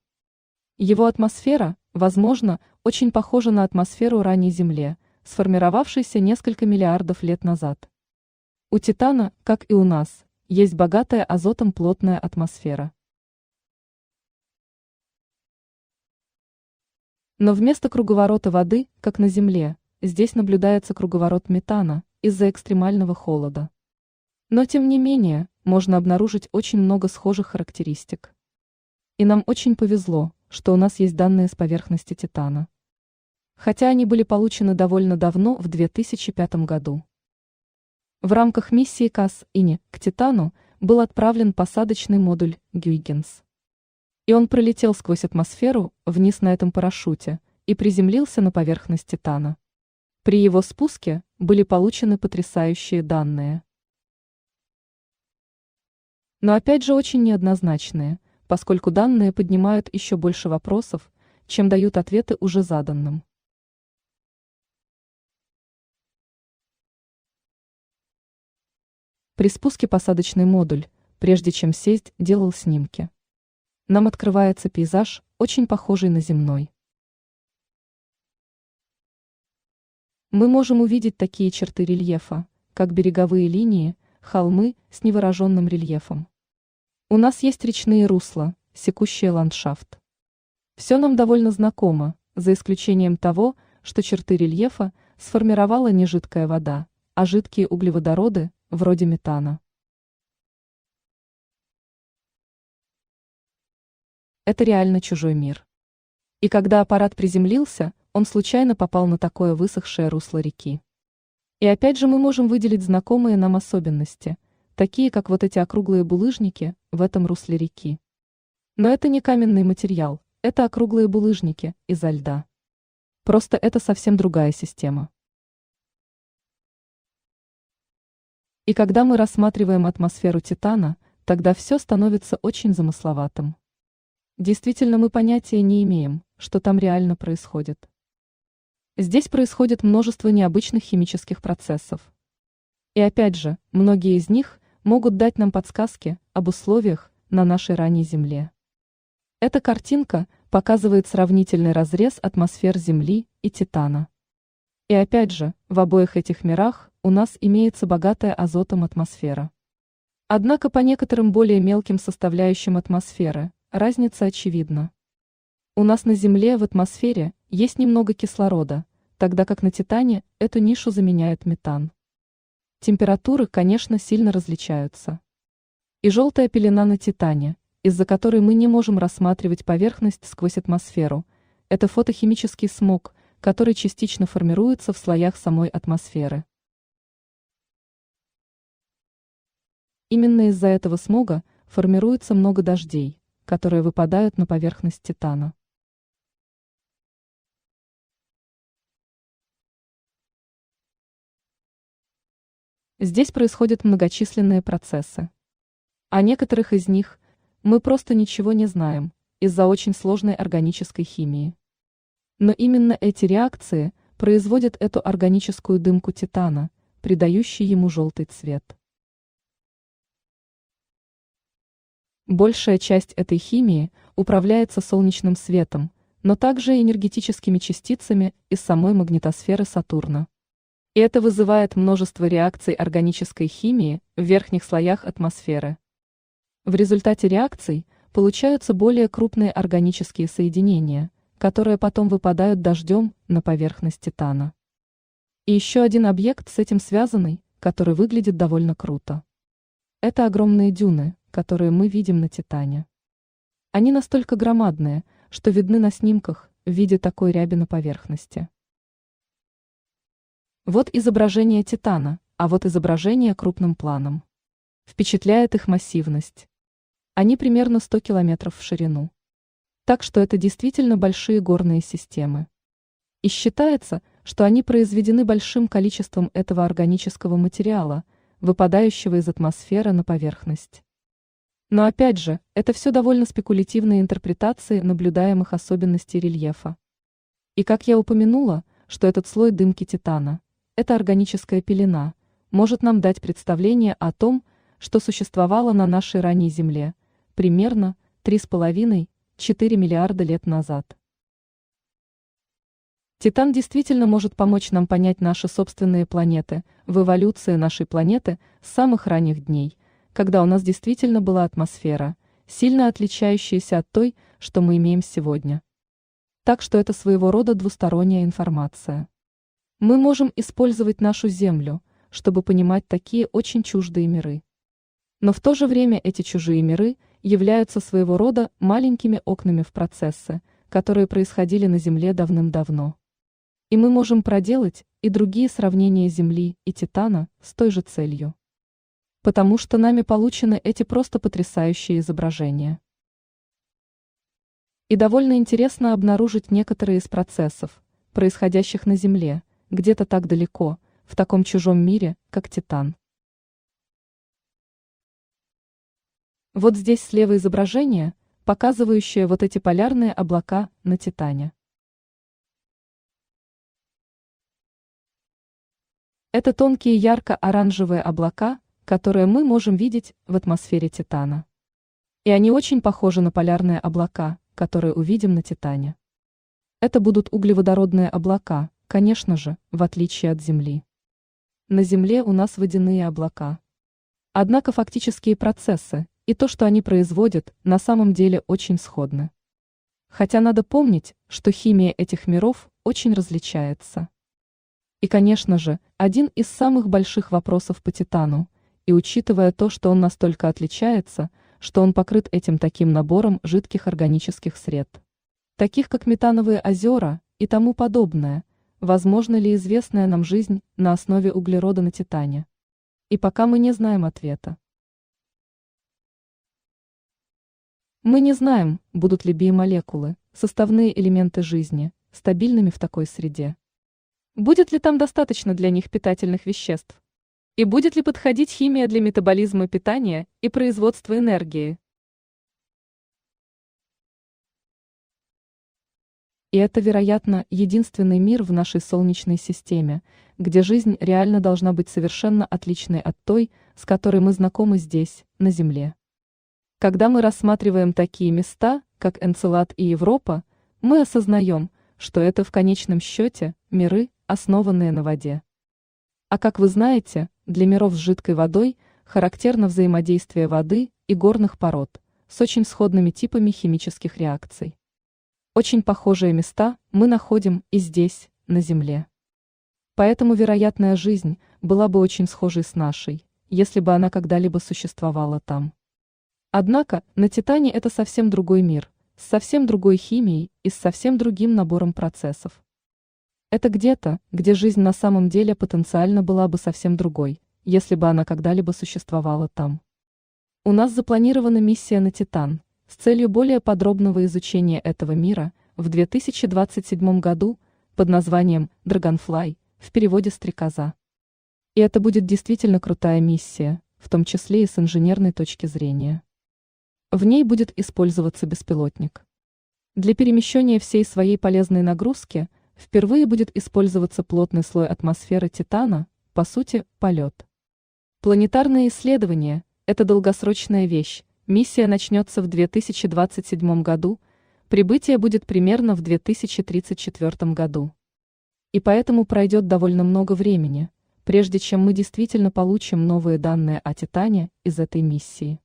Его атмосфера, возможно, очень похожа на атмосферу ранней Земли, сформировавшейся несколько миллиардов лет назад. У Титана, как и у нас, есть богатая азотом плотная атмосфера. Но вместо круговорота воды, как на Земле, здесь наблюдается круговорот метана из-за экстремального холода. Но тем не менее, можно обнаружить очень много схожих характеристик. И нам очень повезло, что у нас есть данные с поверхности Титана. Хотя они были получены довольно давно, в 2005 году. В рамках миссии Cassini к Титану был отправлен посадочный модуль Гюйгенс. И он пролетел сквозь атмосферу вниз на этом парашюте и приземлился на поверхность Титана. При его спуске были получены потрясающие данные. Но опять же очень неоднозначные, поскольку данные поднимают еще больше вопросов, чем дают ответы уже заданным. При спуске посадочный модуль, прежде чем сесть, делал снимки. Нам открывается пейзаж, очень похожий на земной. Мы можем увидеть такие черты рельефа, как береговые линии, холмы с невыраженным рельефом. У нас есть речные русла, секущие ландшафт. Все нам довольно знакомо, за исключением того, что черты рельефа сформировала не жидкая вода, а жидкие углеводороды, вроде метана. Это реально чужой мир. И когда аппарат приземлился, он случайно попал на такое высохшее русло реки. И опять же мы можем выделить знакомые нам особенности, такие как вот эти округлые булыжники, в этом русле реки. Но это не каменный материал, это округлые булыжники изо льда. Просто это совсем другая система. И когда мы рассматриваем атмосферу Титана, тогда все становится очень замысловатым. Действительно, мы понятия не имеем, что там реально происходит. Здесь происходит множество необычных химических процессов. И опять же, многие из них могут дать нам подсказки об условиях на нашей ранней Земле. Эта картинка показывает сравнительный разрез атмосфер Земли и Титана. И опять же, в обоих этих мирах у нас имеется богатая азотом атмосфера. Однако по некоторым более мелким составляющим атмосферы разница очевидна. У нас на Земле в атмосфере есть немного кислорода, тогда как на Титане эту нишу заменяет метан. Температуры, конечно, сильно различаются. И желтая пелена на Титане, из-за которой мы не можем рассматривать поверхность сквозь атмосферу, это фотохимический смог, который частично формируется в слоях самой атмосферы. Именно из-за этого смога формируется много дождей, которые выпадают на поверхность Титана. Здесь происходят многочисленные процессы. О некоторых из них мы просто ничего не знаем из-за очень сложной органической химии. Но именно эти реакции производят эту органическую дымку Титана, придающую ему желтый цвет. Большая часть этой химии управляется солнечным светом, но также и энергетическими частицами из самой магнитосферы Сатурна. И это вызывает множество реакций органической химии в верхних слоях атмосферы. В результате реакций получаются более крупные органические соединения, которые потом выпадают дождем на поверхность Титана. И еще один объект с этим связанный, который выглядит довольно круто. Это огромные дюны, которые мы видим на Титане. Они настолько громадные, что видны на снимках в виде такой ряби на поверхности. Вот изображение Титана, а вот изображение крупным планом. Впечатляет их массивность. Они примерно 100 километров в ширину. Так что это действительно большие горные системы. И считается, что они произведены большим количеством этого органического материала, выпадающего из атмосферы на поверхность. Но опять же, это все довольно спекулятивные интерпретации наблюдаемых особенностей рельефа. И как я упомянула, что этот слой дымки Титана, эта органическая пелена, может нам дать представление о том, что существовало на нашей ранней Земле, примерно 3,5–4 миллиарда лет назад. Титан действительно может помочь нам понять наши собственные планеты в эволюции нашей планеты с самых ранних дней, когда у нас действительно была атмосфера, сильно отличающаяся от той, что мы имеем сегодня. Так что это своего рода двусторонняя информация. Мы можем использовать нашу Землю, чтобы понимать такие очень чуждые миры. Но в то же время эти чужие миры являются своего рода маленькими окнами в процессы, которые происходили на Земле давным-давно. И мы можем проделать и другие сравнения Земли и Титана с той же целью. Потому что нами получены эти просто потрясающие изображения. И довольно интересно обнаружить некоторые из процессов, происходящих на Земле, где-то так далеко, в таком чужом мире, как Титан. Вот здесь слева изображение, показывающее вот эти полярные облака на Титане. Это тонкие ярко-оранжевые облака, которые мы можем видеть в атмосфере Титана. И они очень похожи на полярные облака, которые увидим на Титане. Это будут углеводородные облака, конечно же, в отличие от Земли. На Земле у нас водяные облака. Однако фактические процессы и то, что они производят, на самом деле очень сходны. Хотя надо помнить, что химия этих миров очень различается. И, конечно же, один из самых больших вопросов по Титану, и учитывая то, что он настолько отличается, что он покрыт этим таким набором жидких органических сред, таких как метановые озера и тому подобное, возможно ли известная нам жизнь на основе углерода на Титане? И пока мы не знаем ответа. Мы не знаем, будут ли биомолекулы, составные элементы жизни, стабильными в такой среде. Будет ли там достаточно для них питательных веществ? И будет ли подходить химия для метаболизма питания и производства энергии? И это, вероятно, единственный мир в нашей Солнечной системе, где жизнь реально должна быть совершенно отличной от той, с которой мы знакомы здесь, на Земле. Когда мы рассматриваем такие места, как Энцелад и Европа, мы осознаем, что это в конечном счете миры, основанные на воде. А как вы знаете, для миров с жидкой водой характерно взаимодействие воды и горных пород с очень сходными типами химических реакций. Очень похожие места мы находим и здесь, на Земле. Поэтому вероятная жизнь была бы очень схожей с нашей, если бы она когда-либо существовала там. Однако на Титане это совсем другой мир, с совсем другой химией и с совсем другим набором процессов. Это где-то, где жизнь на самом деле потенциально была бы совсем другой, если бы она когда-либо существовала там. У нас запланирована миссия на Титан с целью более подробного изучения этого мира в 2027 году под названием Dragonfly, в переводе «Стрекоза». И это будет действительно крутая миссия, в том числе и с инженерной точки зрения. В ней будет использоваться беспилотник. Для перемещения всей своей полезной нагрузки впервые будет использоваться плотный слой атмосферы Титана, по сути, полет. Планетарные исследования – это долгосрочная вещь, миссия начнется в 2027 году, прибытие будет примерно в 2034 году. И поэтому пройдет довольно много времени, прежде чем мы действительно получим новые данные о Титане из этой миссии.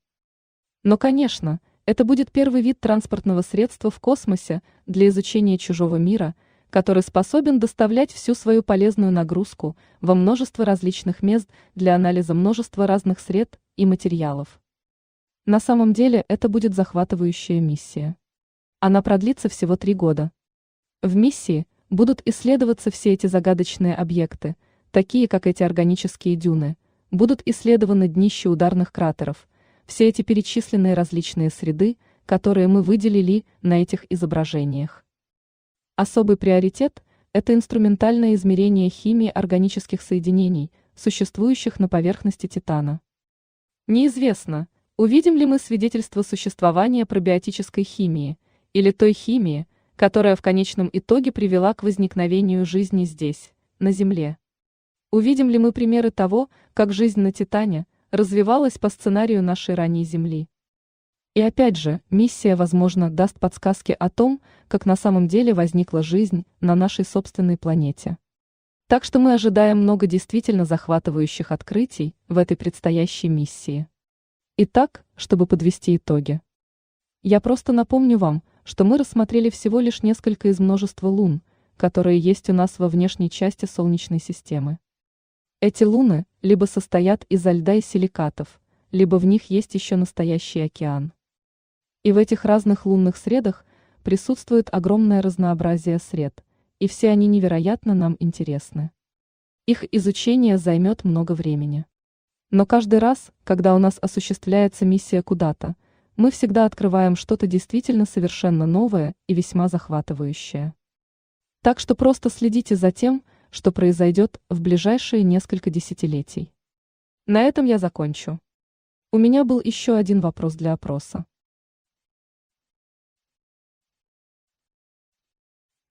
Но, конечно, это будет первый вид транспортного средства в космосе для изучения чужого мира, который способен доставлять всю свою полезную нагрузку во множество различных мест для анализа множества разных сред и материалов. На самом деле это будет захватывающая миссия. Она продлится всего 3 года. В миссии будут исследоваться все эти загадочные объекты, такие как эти органические дюны, будут исследованы днища ударных кратеров, все эти перечисленные различные среды, которые мы выделили на этих изображениях. Особый приоритет – это инструментальное измерение химии органических соединений, существующих на поверхности Титана. Неизвестно, увидим ли мы свидетельство существования пробиотической химии, или той химии, которая в конечном итоге привела к возникновению жизни здесь, на Земле. Увидим ли мы примеры того, как жизнь на Титане развивалась по сценарию нашей ранней Земли. И опять же, миссия, возможно, даст подсказки о том, как на самом деле возникла жизнь на нашей собственной планете. Так что мы ожидаем много действительно захватывающих открытий в этой предстоящей миссии. Итак, чтобы подвести итоги. Я просто напомню вам, что мы рассмотрели всего лишь несколько из множества лун, которые есть у нас во внешней части Солнечной системы. Эти луны либо состоят изо льда и силикатов, либо в них есть еще настоящий океан. И в этих разных лунных средах присутствует огромное разнообразие сред, и все они невероятно нам интересны. Их изучение займет много времени. Но каждый раз, когда у нас осуществляется миссия куда-то, мы всегда открываем что-то действительно совершенно новое и весьма захватывающее. Так что просто следите за тем, что произойдет в ближайшие несколько десятилетий. На этом я закончу. У меня был еще один вопрос для опроса.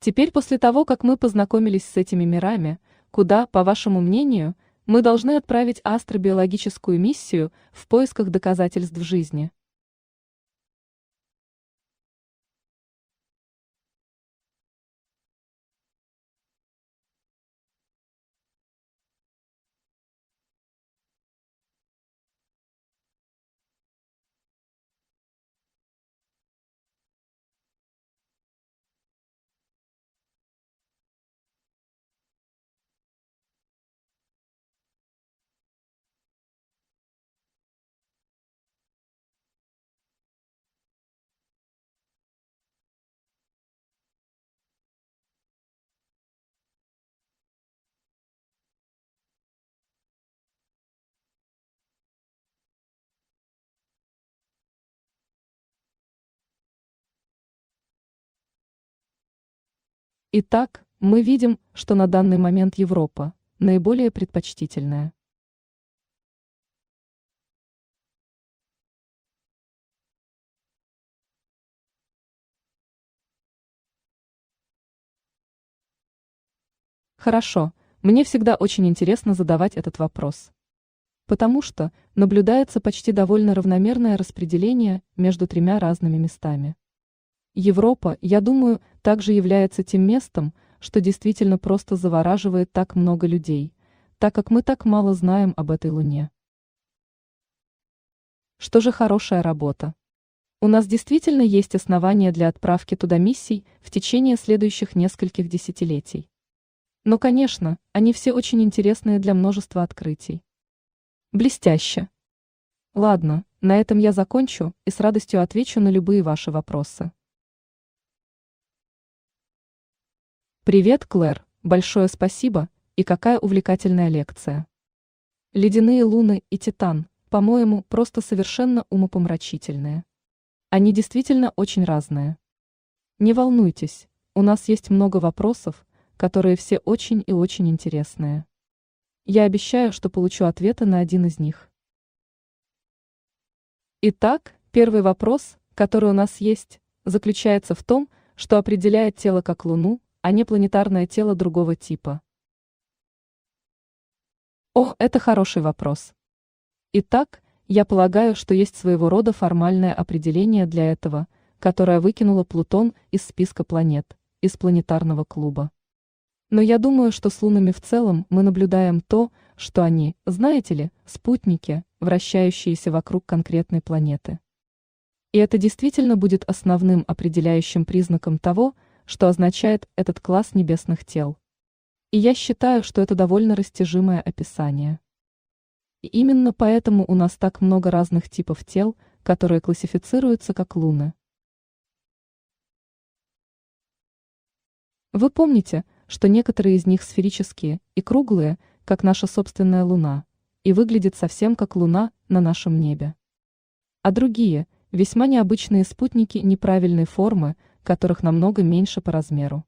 Теперь, после того, как мы познакомились с этими мирами, куда, по вашему мнению, мы должны отправить астробиологическую миссию в поисках доказательств жизни? Итак, мы видим, что на данный момент Европа наиболее предпочтительная. Хорошо, мне всегда очень интересно задавать этот вопрос. Потому что наблюдается почти довольно равномерное распределение между тремя разными местами. Европа, я думаю, также является тем местом, что действительно просто завораживает так много людей, так как мы так мало знаем об этой Луне. Что же хорошая работа? У нас действительно есть основания для отправки туда миссий в течение следующих нескольких десятилетий. Но, конечно, они все очень интересные для множества открытий. Блестяще. Ладно, на этом я закончу и с радостью отвечу на любые ваши вопросы. Привет, Клэр, большое спасибо, и какая увлекательная лекция. Ледяные луны и Титан, по-моему, просто совершенно умопомрачительные. Они действительно очень разные. Не волнуйтесь, у нас есть много вопросов, которые все очень и очень интересные. Я обещаю, что получу ответы на один из них. Итак, первый вопрос, который у нас есть, заключается в том, что определяет тело как Луну, а не планетарное тело другого типа. О, это хороший вопрос. Итак, я полагаю, что есть своего рода формальное определение для этого, которое выкинуло Плутон из списка планет, из планетарного клуба. Но я думаю, что с лунами в целом мы наблюдаем то, что они, знаете ли, спутники, вращающиеся вокруг конкретной планеты. И это действительно будет основным определяющим признаком того, что означает этот класс небесных тел. И я считаю, что это довольно растяжимое описание. И именно поэтому у нас так много разных типов тел, которые классифицируются как луны. Вы помните, что некоторые из них сферические и круглые, как наша собственная Луна, и выглядят совсем как Луна на нашем небе. А другие – весьма необычные спутники неправильной формы, которых намного меньше по размеру.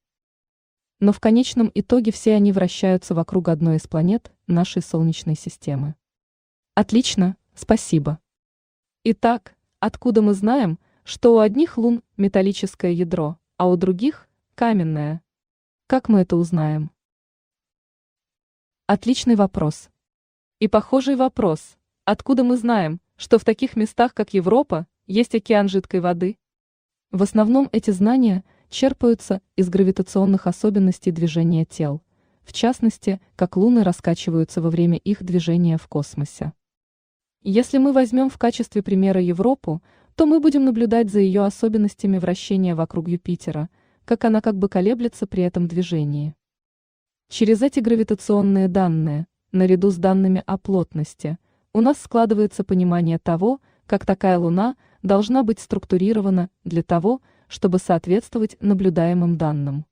Но в конечном итоге все они вращаются вокруг одной из планет нашей Солнечной системы. Отлично, спасибо. Итак, откуда мы знаем, что у одних лун металлическое ядро, а у других – каменное? Как мы это узнаем? Отличный вопрос. И похожий вопрос. Откуда мы знаем, что в таких местах, как Европа, есть океан жидкой воды? В основном эти знания черпаются из гравитационных особенностей движения тел, в частности, как луны раскачиваются во время их движения в космосе. Если мы возьмем в качестве примера Европу, то мы будем наблюдать за ее особенностями вращения вокруг Юпитера, как она как бы колеблется при этом движении. Через эти гравитационные данные, наряду с данными о плотности, у нас складывается понимание того, как такая Луна должна быть структурирована для того, чтобы соответствовать наблюдаемым данным.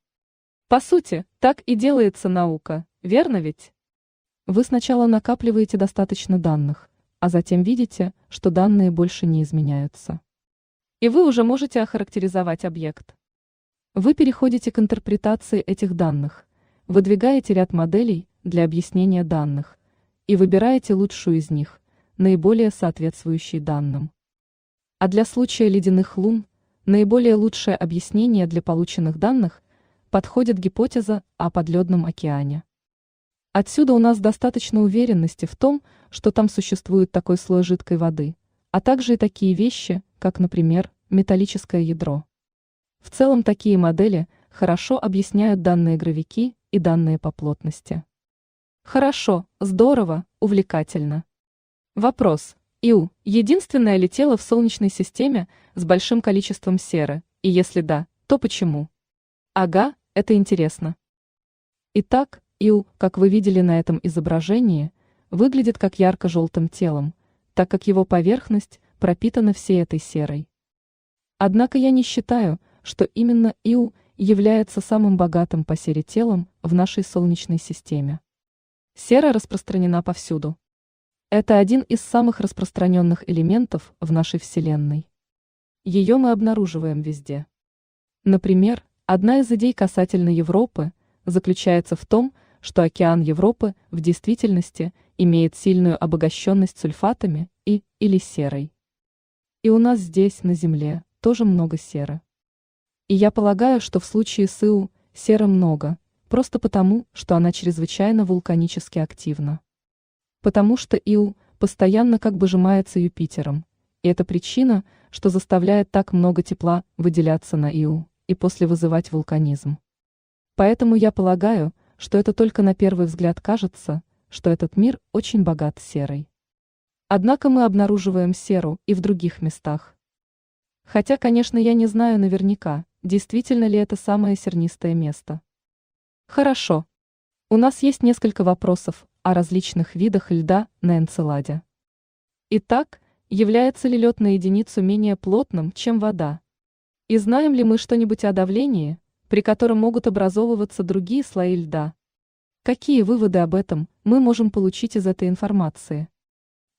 По сути, так и делается наука, верно ведь? Вы сначала накапливаете достаточно данных, а затем видите, что данные больше не изменяются. И вы уже можете охарактеризовать объект. Вы переходите к интерпретации этих данных, выдвигаете ряд моделей для объяснения данных и выбираете лучшую из них, наиболее соответствующей данным. А для случая ледяных лун наиболее лучшее объяснение для полученных данных подходит гипотеза о подледном океане. Отсюда у нас достаточно уверенности в том, что там существует такой слой жидкой воды, а также и такие вещи, как, например, металлическое ядро. В целом такие модели хорошо объясняют данные гравики и данные по плотности. Хорошо, здорово, увлекательно. Вопрос. Иу, единственное ли тело в Солнечной системе с большим количеством серы, и если да, то почему? Ага, это интересно. Итак, Иу, как вы видели на этом изображении, выглядит как ярко-желтым телом, так как его поверхность пропитана всей этой серой. Однако я не считаю, что именно Иу является самым богатым по сере телом в нашей Солнечной системе. Сера распространена повсюду. Это один из самых распространенных элементов в нашей Вселенной. Ее мы обнаруживаем везде. Например, Одна из идей касательно Европы заключается в том, что океан Европы в действительности имеет сильную обогащенность сульфатами или серой. И у нас здесь, на Земле, тоже много серы. И я полагаю, что в случае с Иу серы много, просто потому, что она чрезвычайно вулканически активна. Потому что Иу постоянно как бы сжимается Юпитером, и это причина, что заставляет так много тепла выделяться на Иу и после вызывать вулканизм. Поэтому я полагаю, что это только на первый взгляд кажется, что этот мир очень богат серой. Однако мы обнаруживаем серу и в других местах. Хотя, конечно, я не знаю наверняка, действительно ли это самое сернистое место. Хорошо. У нас есть несколько вопросов о различных видах льда на Энцеладе. Итак, является ли лед на единицу менее плотным, чем вода? И знаем ли мы что-нибудь о давлении, при котором могут образовываться другие слои льда? Какие выводы об этом мы можем получить из этой информации?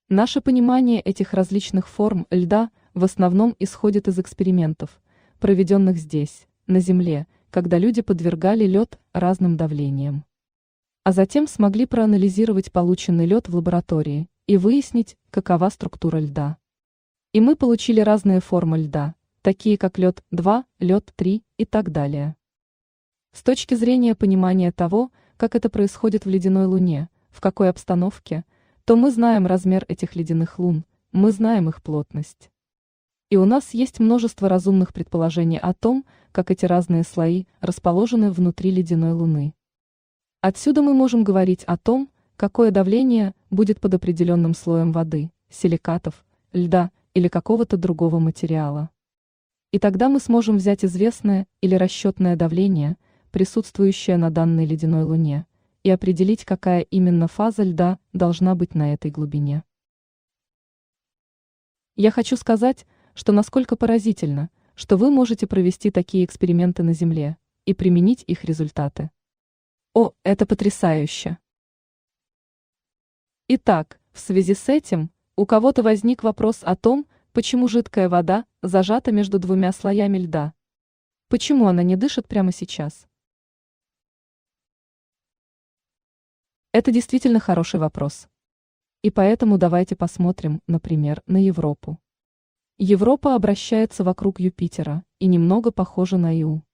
Наше понимание этих различных форм льда в основном исходит из экспериментов, проведенных здесь, на Земле, когда люди подвергали лед разным давлениям. А затем смогли проанализировать полученный лед в лаборатории и выяснить, какова структура льда. И мы получили разные формы льда, такие как лед 2, лед 3 и так далее. С точки зрения понимания того, как это происходит в ледяной луне, в какой обстановке, то мы знаем размер этих ледяных лун, мы знаем их плотность. И у нас есть множество разумных предположений о том, как эти разные слои расположены внутри ледяной луны. Отсюда мы можем говорить о том, какое давление будет под определенным слоем воды, силикатов, льда или какого-то другого материала. И тогда мы сможем взять известное или расчетное давление, присутствующее на данной ледяной луне, и определить, какая именно фаза льда должна быть на этой глубине. Я хочу сказать, что насколько поразительно, что вы можете провести такие эксперименты на Земле и применить их результаты. О, это потрясающе! Итак, в связи с этим, у кого-то возник вопрос о том, почему жидкая вода зажата между двумя слоями льда. Почему она не дышит прямо сейчас? Это действительно хороший вопрос. И поэтому давайте посмотрим, например, на Европу. Европа обращается вокруг Юпитера и немного похожа на Иу.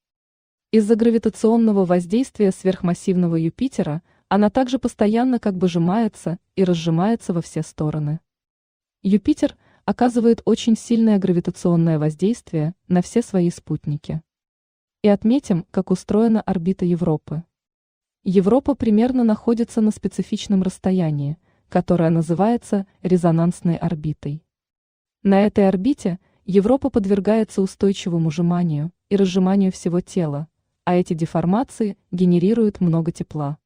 Из-за гравитационного воздействия сверхмассивного Юпитера она также постоянно как бы сжимается и разжимается во все стороны. Юпитер оказывает очень сильное гравитационное воздействие на все свои спутники. И отметим, как устроена орбита Европы. Европа примерно находится на специфичном расстоянии, которое называется резонансной орбитой. На этой орбите Европа подвергается устойчивому сжиманию и разжиманию всего тела, а эти деформации генерируют много тепла.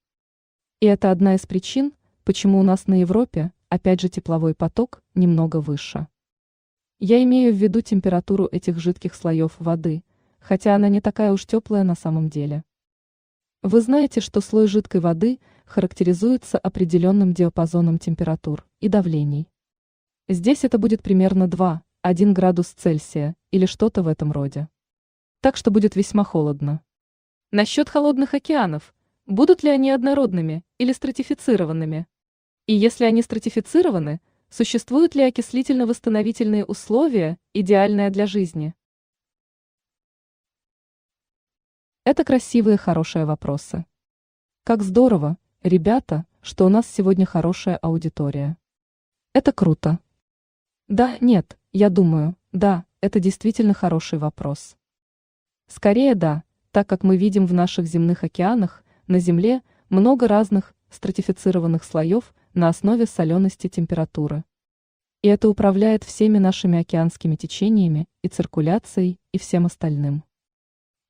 И это одна из причин, почему у нас на Европе, опять же, тепловой поток немного выше. Я имею в виду температуру этих жидких слоев воды, хотя она не такая уж теплая на самом деле. Вы знаете, что слой жидкой воды характеризуется определенным диапазоном температур и давлений. Здесь это будет примерно 2–1 градус Цельсия или что-то в этом роде. Так что будет весьма холодно. Насчет холодных океанов, будут ли они однородными или стратифицированными? И если они стратифицированы, существуют ли окислительно-восстановительные условия, идеальные для жизни? Это красивые, хорошие вопросы. Как здорово, ребята, что у нас сегодня хорошая аудитория. Это круто. Да, нет, я думаю, да, это действительно хороший вопрос. Скорее да, так как мы видим в наших земных океанах, на Земле, много разных стратифицированных слоев на основе солености температуры. И это управляет всеми нашими океанскими течениями и циркуляцией и всем остальным.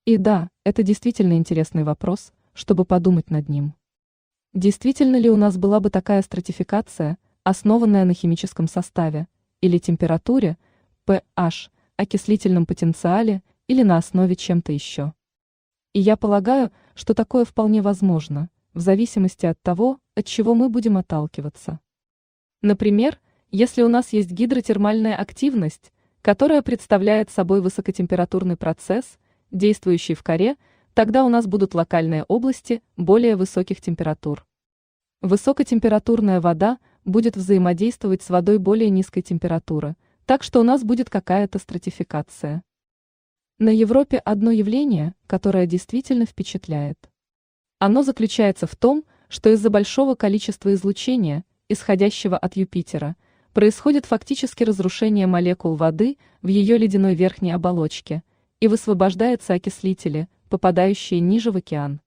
И да, это действительно интересный вопрос, чтобы подумать над ним. Действительно ли у нас была бы такая стратификация, основанная на химическом составе, или температуре, pH, окислительном потенциале, или на основе чем-то еще? И я полагаю, что такое вполне возможно, в зависимости от того, от чего мы будем отталкиваться. Например, если у нас есть гидротермальная активность, которая представляет собой высокотемпературный процесс, действующий в коре, тогда у нас будут локальные области более высоких температур. Высокотемпературная вода будет взаимодействовать с водой более низкой температуры, так что у нас будет какая-то стратификация. На Европе одно явление, которое действительно впечатляет. Оно заключается в том, что из-за большого количества излучения, исходящего от Юпитера, происходит фактически разрушение молекул воды в ее ледяной верхней оболочке, и высвобождаются окислители, попадающие ниже в океан.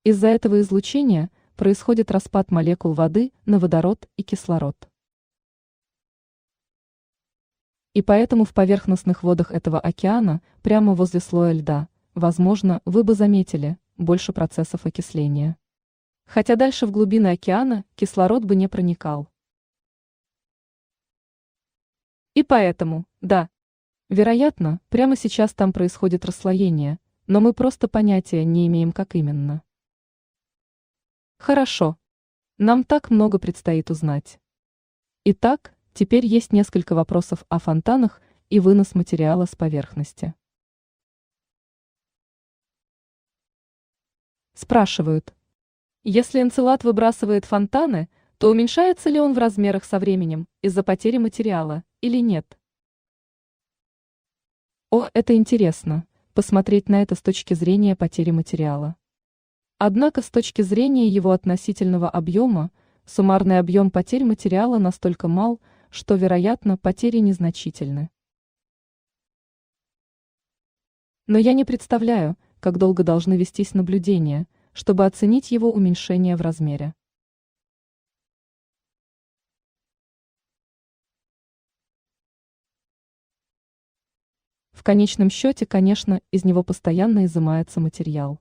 Из-за этого излучения происходит распад молекул воды на водород и кислород. И поэтому в поверхностных водах этого океана, прямо возле слоя льда, возможно, вы бы заметили больше процессов окисления. Хотя дальше в глубины океана кислород бы не проникал. И поэтому, да, вероятно, прямо сейчас там происходит расслоение, но мы просто понятия не имеем, как именно. Хорошо. Нам так много предстоит узнать. Итак, теперь есть несколько вопросов о фонтанах и вынос материала с поверхности. Спрашивают, если энцелад выбрасывает фонтаны, то уменьшается ли он в размерах со временем из-за потери материала или нет? О, это интересно, посмотреть на это с точки зрения потери материала. Однако с точки зрения его относительного объема, суммарный объем потерь материала настолько мал, что, вероятно, потери незначительны. Но я не представляю, как долго должны вестись наблюдения, чтобы оценить его уменьшение в размере. В конечном счете, конечно, из него постоянно изымается материал.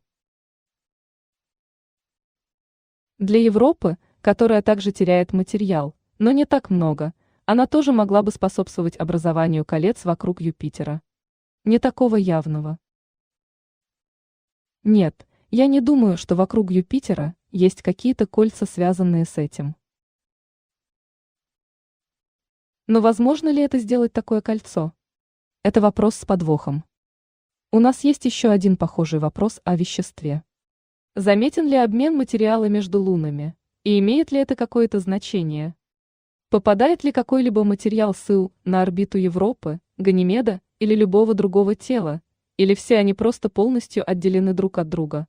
Для Европы, которая также теряет материал, но не так много, она тоже могла бы способствовать образованию колец вокруг Юпитера. Не такого явного. Нет, я не думаю, что вокруг Юпитера есть какие-то кольца, связанные с этим. Но возможно ли это сделать такое кольцо? Это вопрос с подвохом. У нас есть еще один похожий вопрос о веществе. Заметен ли обмен материала между лунами, и имеет ли это какое-то значение? Попадает ли какой-либо материал СУ на орбиту Европы, Ганимеда или любого другого тела, или все они просто полностью отделены друг от друга?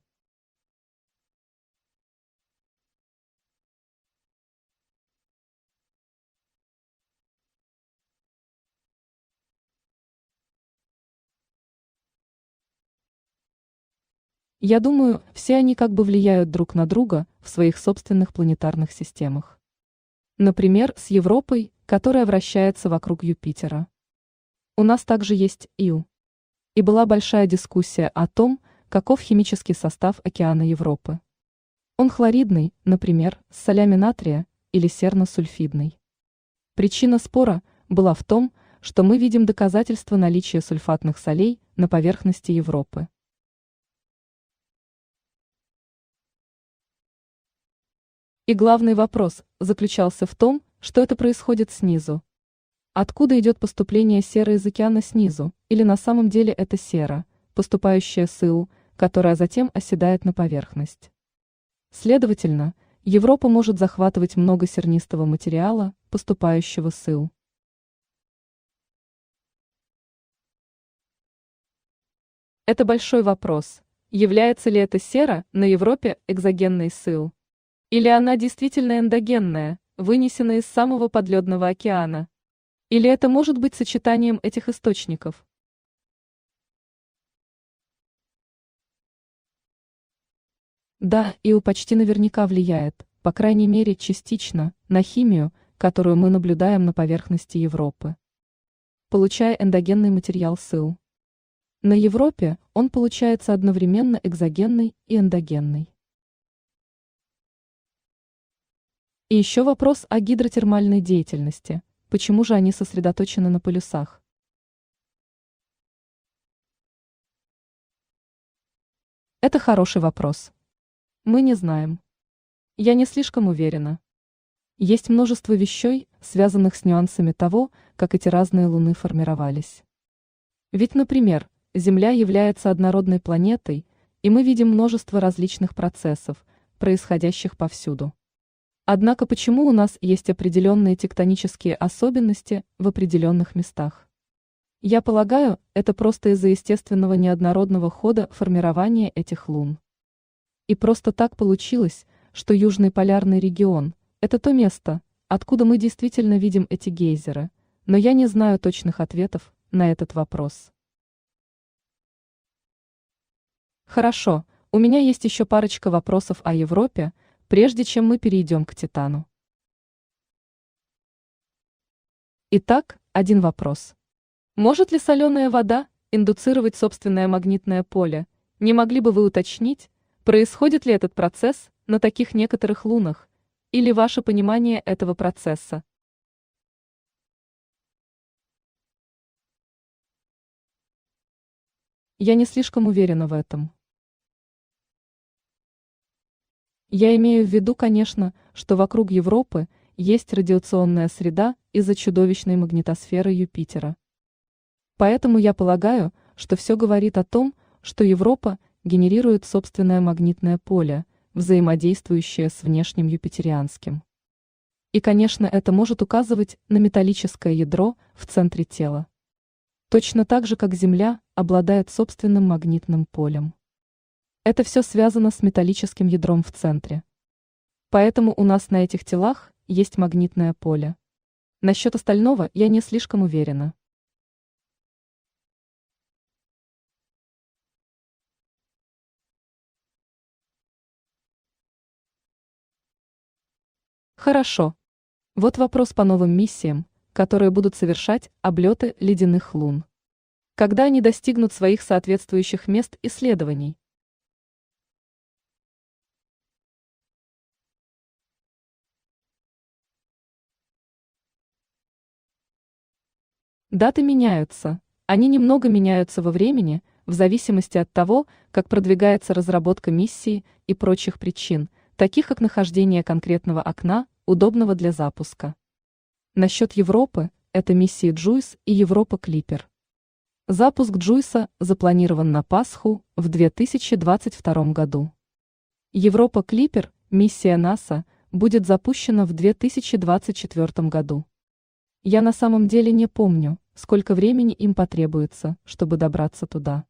Я думаю, все они как бы влияют друг на друга в своих собственных планетарных системах. Например, с Европой, которая вращается вокруг Юпитера. У нас также есть Иу. И была большая дискуссия о том, каков химический состав океана Европы. Он хлоридный, например, с солями натрия, или серно-сульфидный. Причина спора была в том, что мы видим доказательства наличия сульфатных солей на поверхности Европы. И главный вопрос заключался в том, что это происходит снизу. Откуда идет поступление серы из океана снизу, или на самом деле это сера, поступающая с Иу, которая затем оседает на поверхность. Следовательно, Европа может захватывать много сернистого материала, поступающего с Иу. Это большой вопрос. Является ли эта сера на Европе экзогенной с Иу? Или она действительно эндогенная, вынесена из самого подледного океана? Или это может быть сочетанием этих источников? Да, Иу почти наверняка влияет, по крайней мере частично, на химию, которую мы наблюдаем на поверхности Европы. Получая эндогенный материал с Иу. На Европе он получается одновременно экзогенный и эндогенный. И еще вопрос о гидротермальной деятельности. Почему же они сосредоточены на полюсах? Это хороший вопрос. Мы не знаем. Я не слишком уверена. Есть множество вещей, связанных с нюансами того, как эти разные луны формировались. Ведь, например, Земля является однородной планетой, и мы видим множество различных процессов, происходящих повсюду. Однако почему у нас есть определенные тектонические особенности в определенных местах? Я полагаю, это просто из-за естественного неоднородного хода формирования этих лун. И просто так получилось, что Южный полярный регион – это то место, откуда мы действительно видим эти гейзеры, но я не знаю точных ответов на этот вопрос. Хорошо, у меня есть еще парочка вопросов о Европе, прежде чем мы перейдем к Титану. Итак, один вопрос. Может ли соленая вода индуцировать собственное магнитное поле? Не могли бы вы уточнить, происходит ли этот процесс на таких некоторых лунах, или ваше понимание этого процесса? Я не слишком уверена в этом. Я имею в виду, конечно, что вокруг Европы есть радиационная среда из-за чудовищной магнитосферы Юпитера. Поэтому я полагаю, что все говорит о том, что Европа генерирует собственное магнитное поле, взаимодействующее с внешним юпитерианским. И, конечно, это может указывать на металлическое ядро в центре тела. Точно так же, как Земля обладает собственным магнитным полем. Это все связано с металлическим ядром в центре. Поэтому у нас на этих телах есть магнитное поле. Насчет остального я не слишком уверена. Хорошо. Вот вопрос по новым миссиям, которые будут совершать облеты ледяных лун. Когда они достигнут своих соответствующих мест исследований? Даты меняются. Они немного меняются во времени, в зависимости от того, как продвигается разработка миссии и прочих причин, таких как нахождение конкретного окна, удобного для запуска. Насчет Европы – это миссии JUICE и Европа Клипер. Запуск JUICE запланирован на Пасху в 2022 году. Европа Клипер, миссия НАСА, будет запущена в 2024 году. Я на самом деле не помню, сколько времени им потребуется, чтобы добраться туда.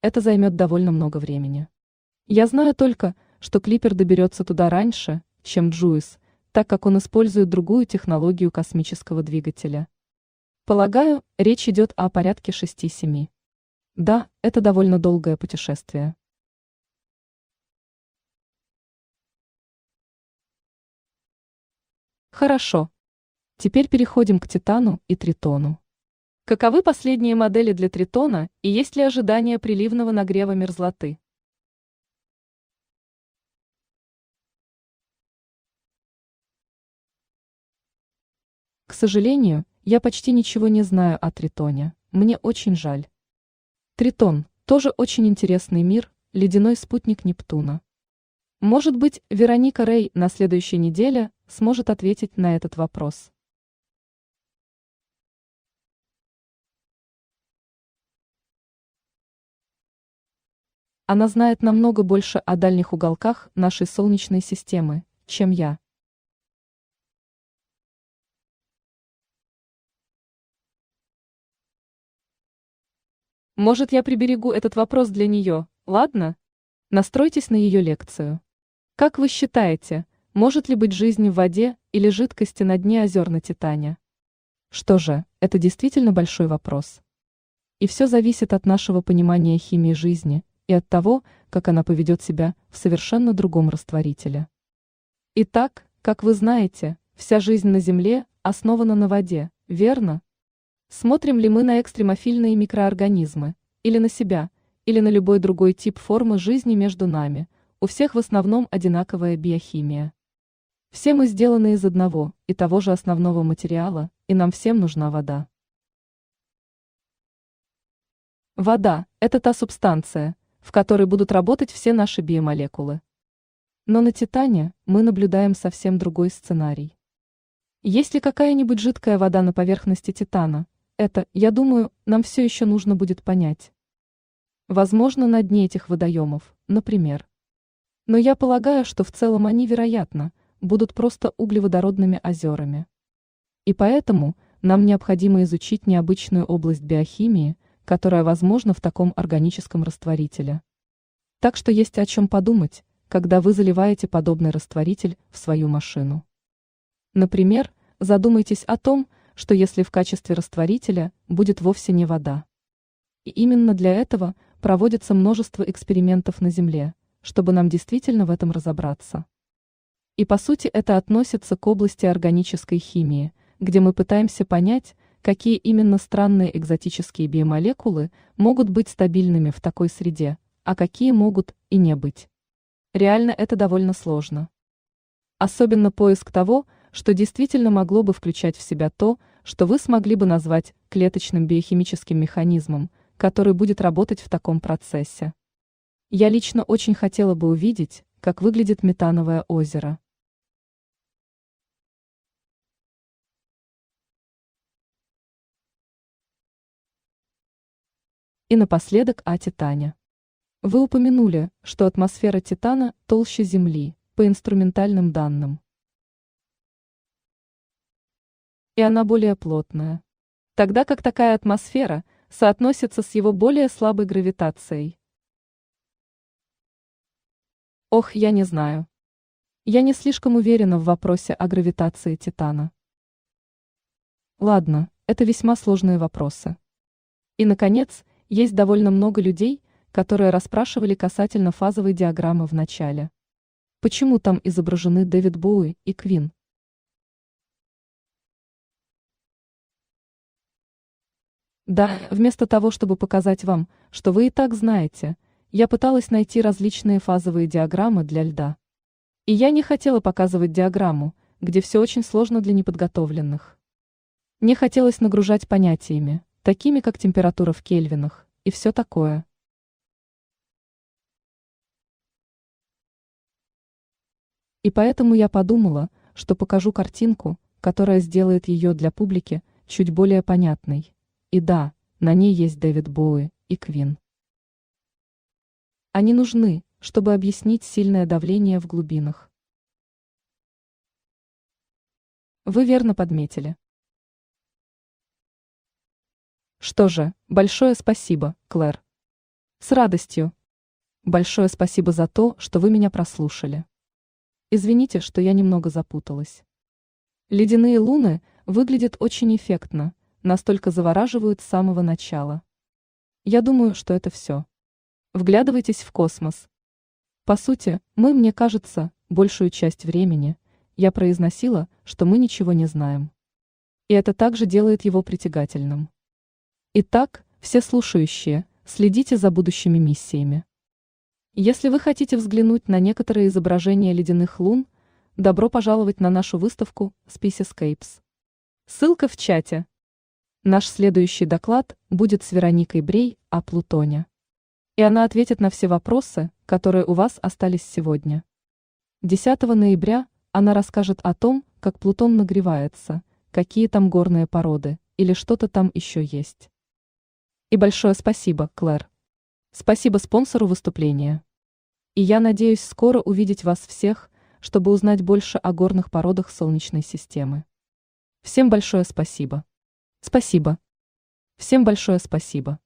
Это займет довольно много времени. Я знаю только, что Клипер доберется туда раньше, чем JUICE, так как он использует другую технологию космического двигателя. Полагаю, речь идет о порядке 6-7. Да, это довольно долгое путешествие. Хорошо. Теперь переходим к Титану и Тритону. Каковы последние модели для Тритона и есть ли ожидание приливного нагрева мерзлоты? К сожалению, я почти ничего не знаю о Тритоне, мне очень жаль. Тритон – тоже очень интересный мир, ледяной спутник Нептуна. Может быть, Вероника Рэй на следующей неделе сможет ответить на этот вопрос. Она знает намного больше о дальних уголках нашей Солнечной системы, чем я. Может, я приберегу этот вопрос для нее, ладно? Настройтесь на ее лекцию. Как вы считаете, может ли быть жизнь в воде или жидкости на дне озер на Титане? Что же, это действительно большой вопрос. И все зависит от нашего понимания химии жизни и от того, как она поведет себя в совершенно другом растворителе. Итак, как вы знаете, вся жизнь на Земле основана на воде, верно? Смотрим ли мы на экстремофильные микроорганизмы, или на себя, или на любой другой тип формы жизни между нами, у всех в основном одинаковая биохимия. Все мы сделаны из одного и того же основного материала, и нам всем нужна вода. Вода – это та субстанция, в которой будут работать все наши биомолекулы. Но на Титане мы наблюдаем совсем другой сценарий. Есть ли какая-нибудь жидкая вода на поверхности Титана? Это, я думаю, нам все еще нужно будет понять. Возможно, на дне этих водоемов, например. Но я полагаю, что в целом они, вероятно, будут просто углеводородными озерами. И поэтому нам необходимо изучить необычную область биохимии, которая возможна в таком органическом растворителе. Так что есть о чем подумать, когда вы заливаете подобный растворитель в свою машину. Например, задумайтесь о том, что если в качестве растворителя будет вовсе не вода. И именно для этого проводится множество экспериментов на Земле, чтобы нам действительно в этом разобраться. И по сути это относится к области органической химии, где мы пытаемся понять, какие именно странные экзотические биомолекулы могут быть стабильными в такой среде, а какие могут и не быть. Реально это довольно сложно. Особенно поиск того, что действительно могло бы включать в себя то, что вы смогли бы назвать клеточным биохимическим механизмом, который будет работать в таком процессе. Я лично очень хотела бы увидеть, как выглядит метановое озеро. И напоследок о Титане. Вы упомянули, что атмосфера Титана толще Земли, по инструментальным данным. И она более плотная. Тогда как такая атмосфера соотносится с его более слабой гравитацией. Ох, я не знаю. Я не слишком уверена в вопросе о гравитации Титана. Ладно, это весьма сложные вопросы. И, наконец, есть довольно много людей, которые расспрашивали касательно фазовой диаграммы в начале. Почему там изображены Дэвид Боуи и Квин? Да, вместо того, чтобы показать вам, что вы и так знаете, я пыталась найти различные фазовые диаграммы для льда. И я не хотела показывать диаграмму, где все очень сложно для неподготовленных. Не хотелось нагружать понятиями, такими как температура в кельвинах, и все такое. И поэтому я подумала, что покажу картинку, которая сделает ее для публики чуть более понятной. И да, на ней есть Дэвид Боуи и Квин. Они нужны, чтобы объяснить сильное давление в глубинах. Вы верно подметили. Что же, большое спасибо, Клэр. С радостью. Большое спасибо за то, что вы меня прослушали. Извините, что я немного запуталась. Ледяные луны выглядят очень эффектно, настолько завораживают с самого начала. Я думаю, что это все. Вглядывайтесь в космос. По сути, мне кажется, большую часть времени я произносила, что мы ничего не знаем. И это также делает его притягательным. Итак, все слушающие, следите за будущими миссиями. Если вы хотите взглянуть на некоторые изображения ледяных лун, добро пожаловать на нашу выставку Spacescapes. Ссылка в чате. Наш следующий доклад будет с Вероникой Брей о Плутоне. И она ответит на все вопросы, которые у вас остались сегодня. 10 ноября она расскажет о том, как Плутон нагревается, какие там горные породы или что-то там еще есть. И большое спасибо, Клэр. Спасибо спонсору выступления. И я надеюсь скоро увидеть вас всех, чтобы узнать больше о горных породах Солнечной системы. Всем большое спасибо. Спасибо. Всем большое спасибо.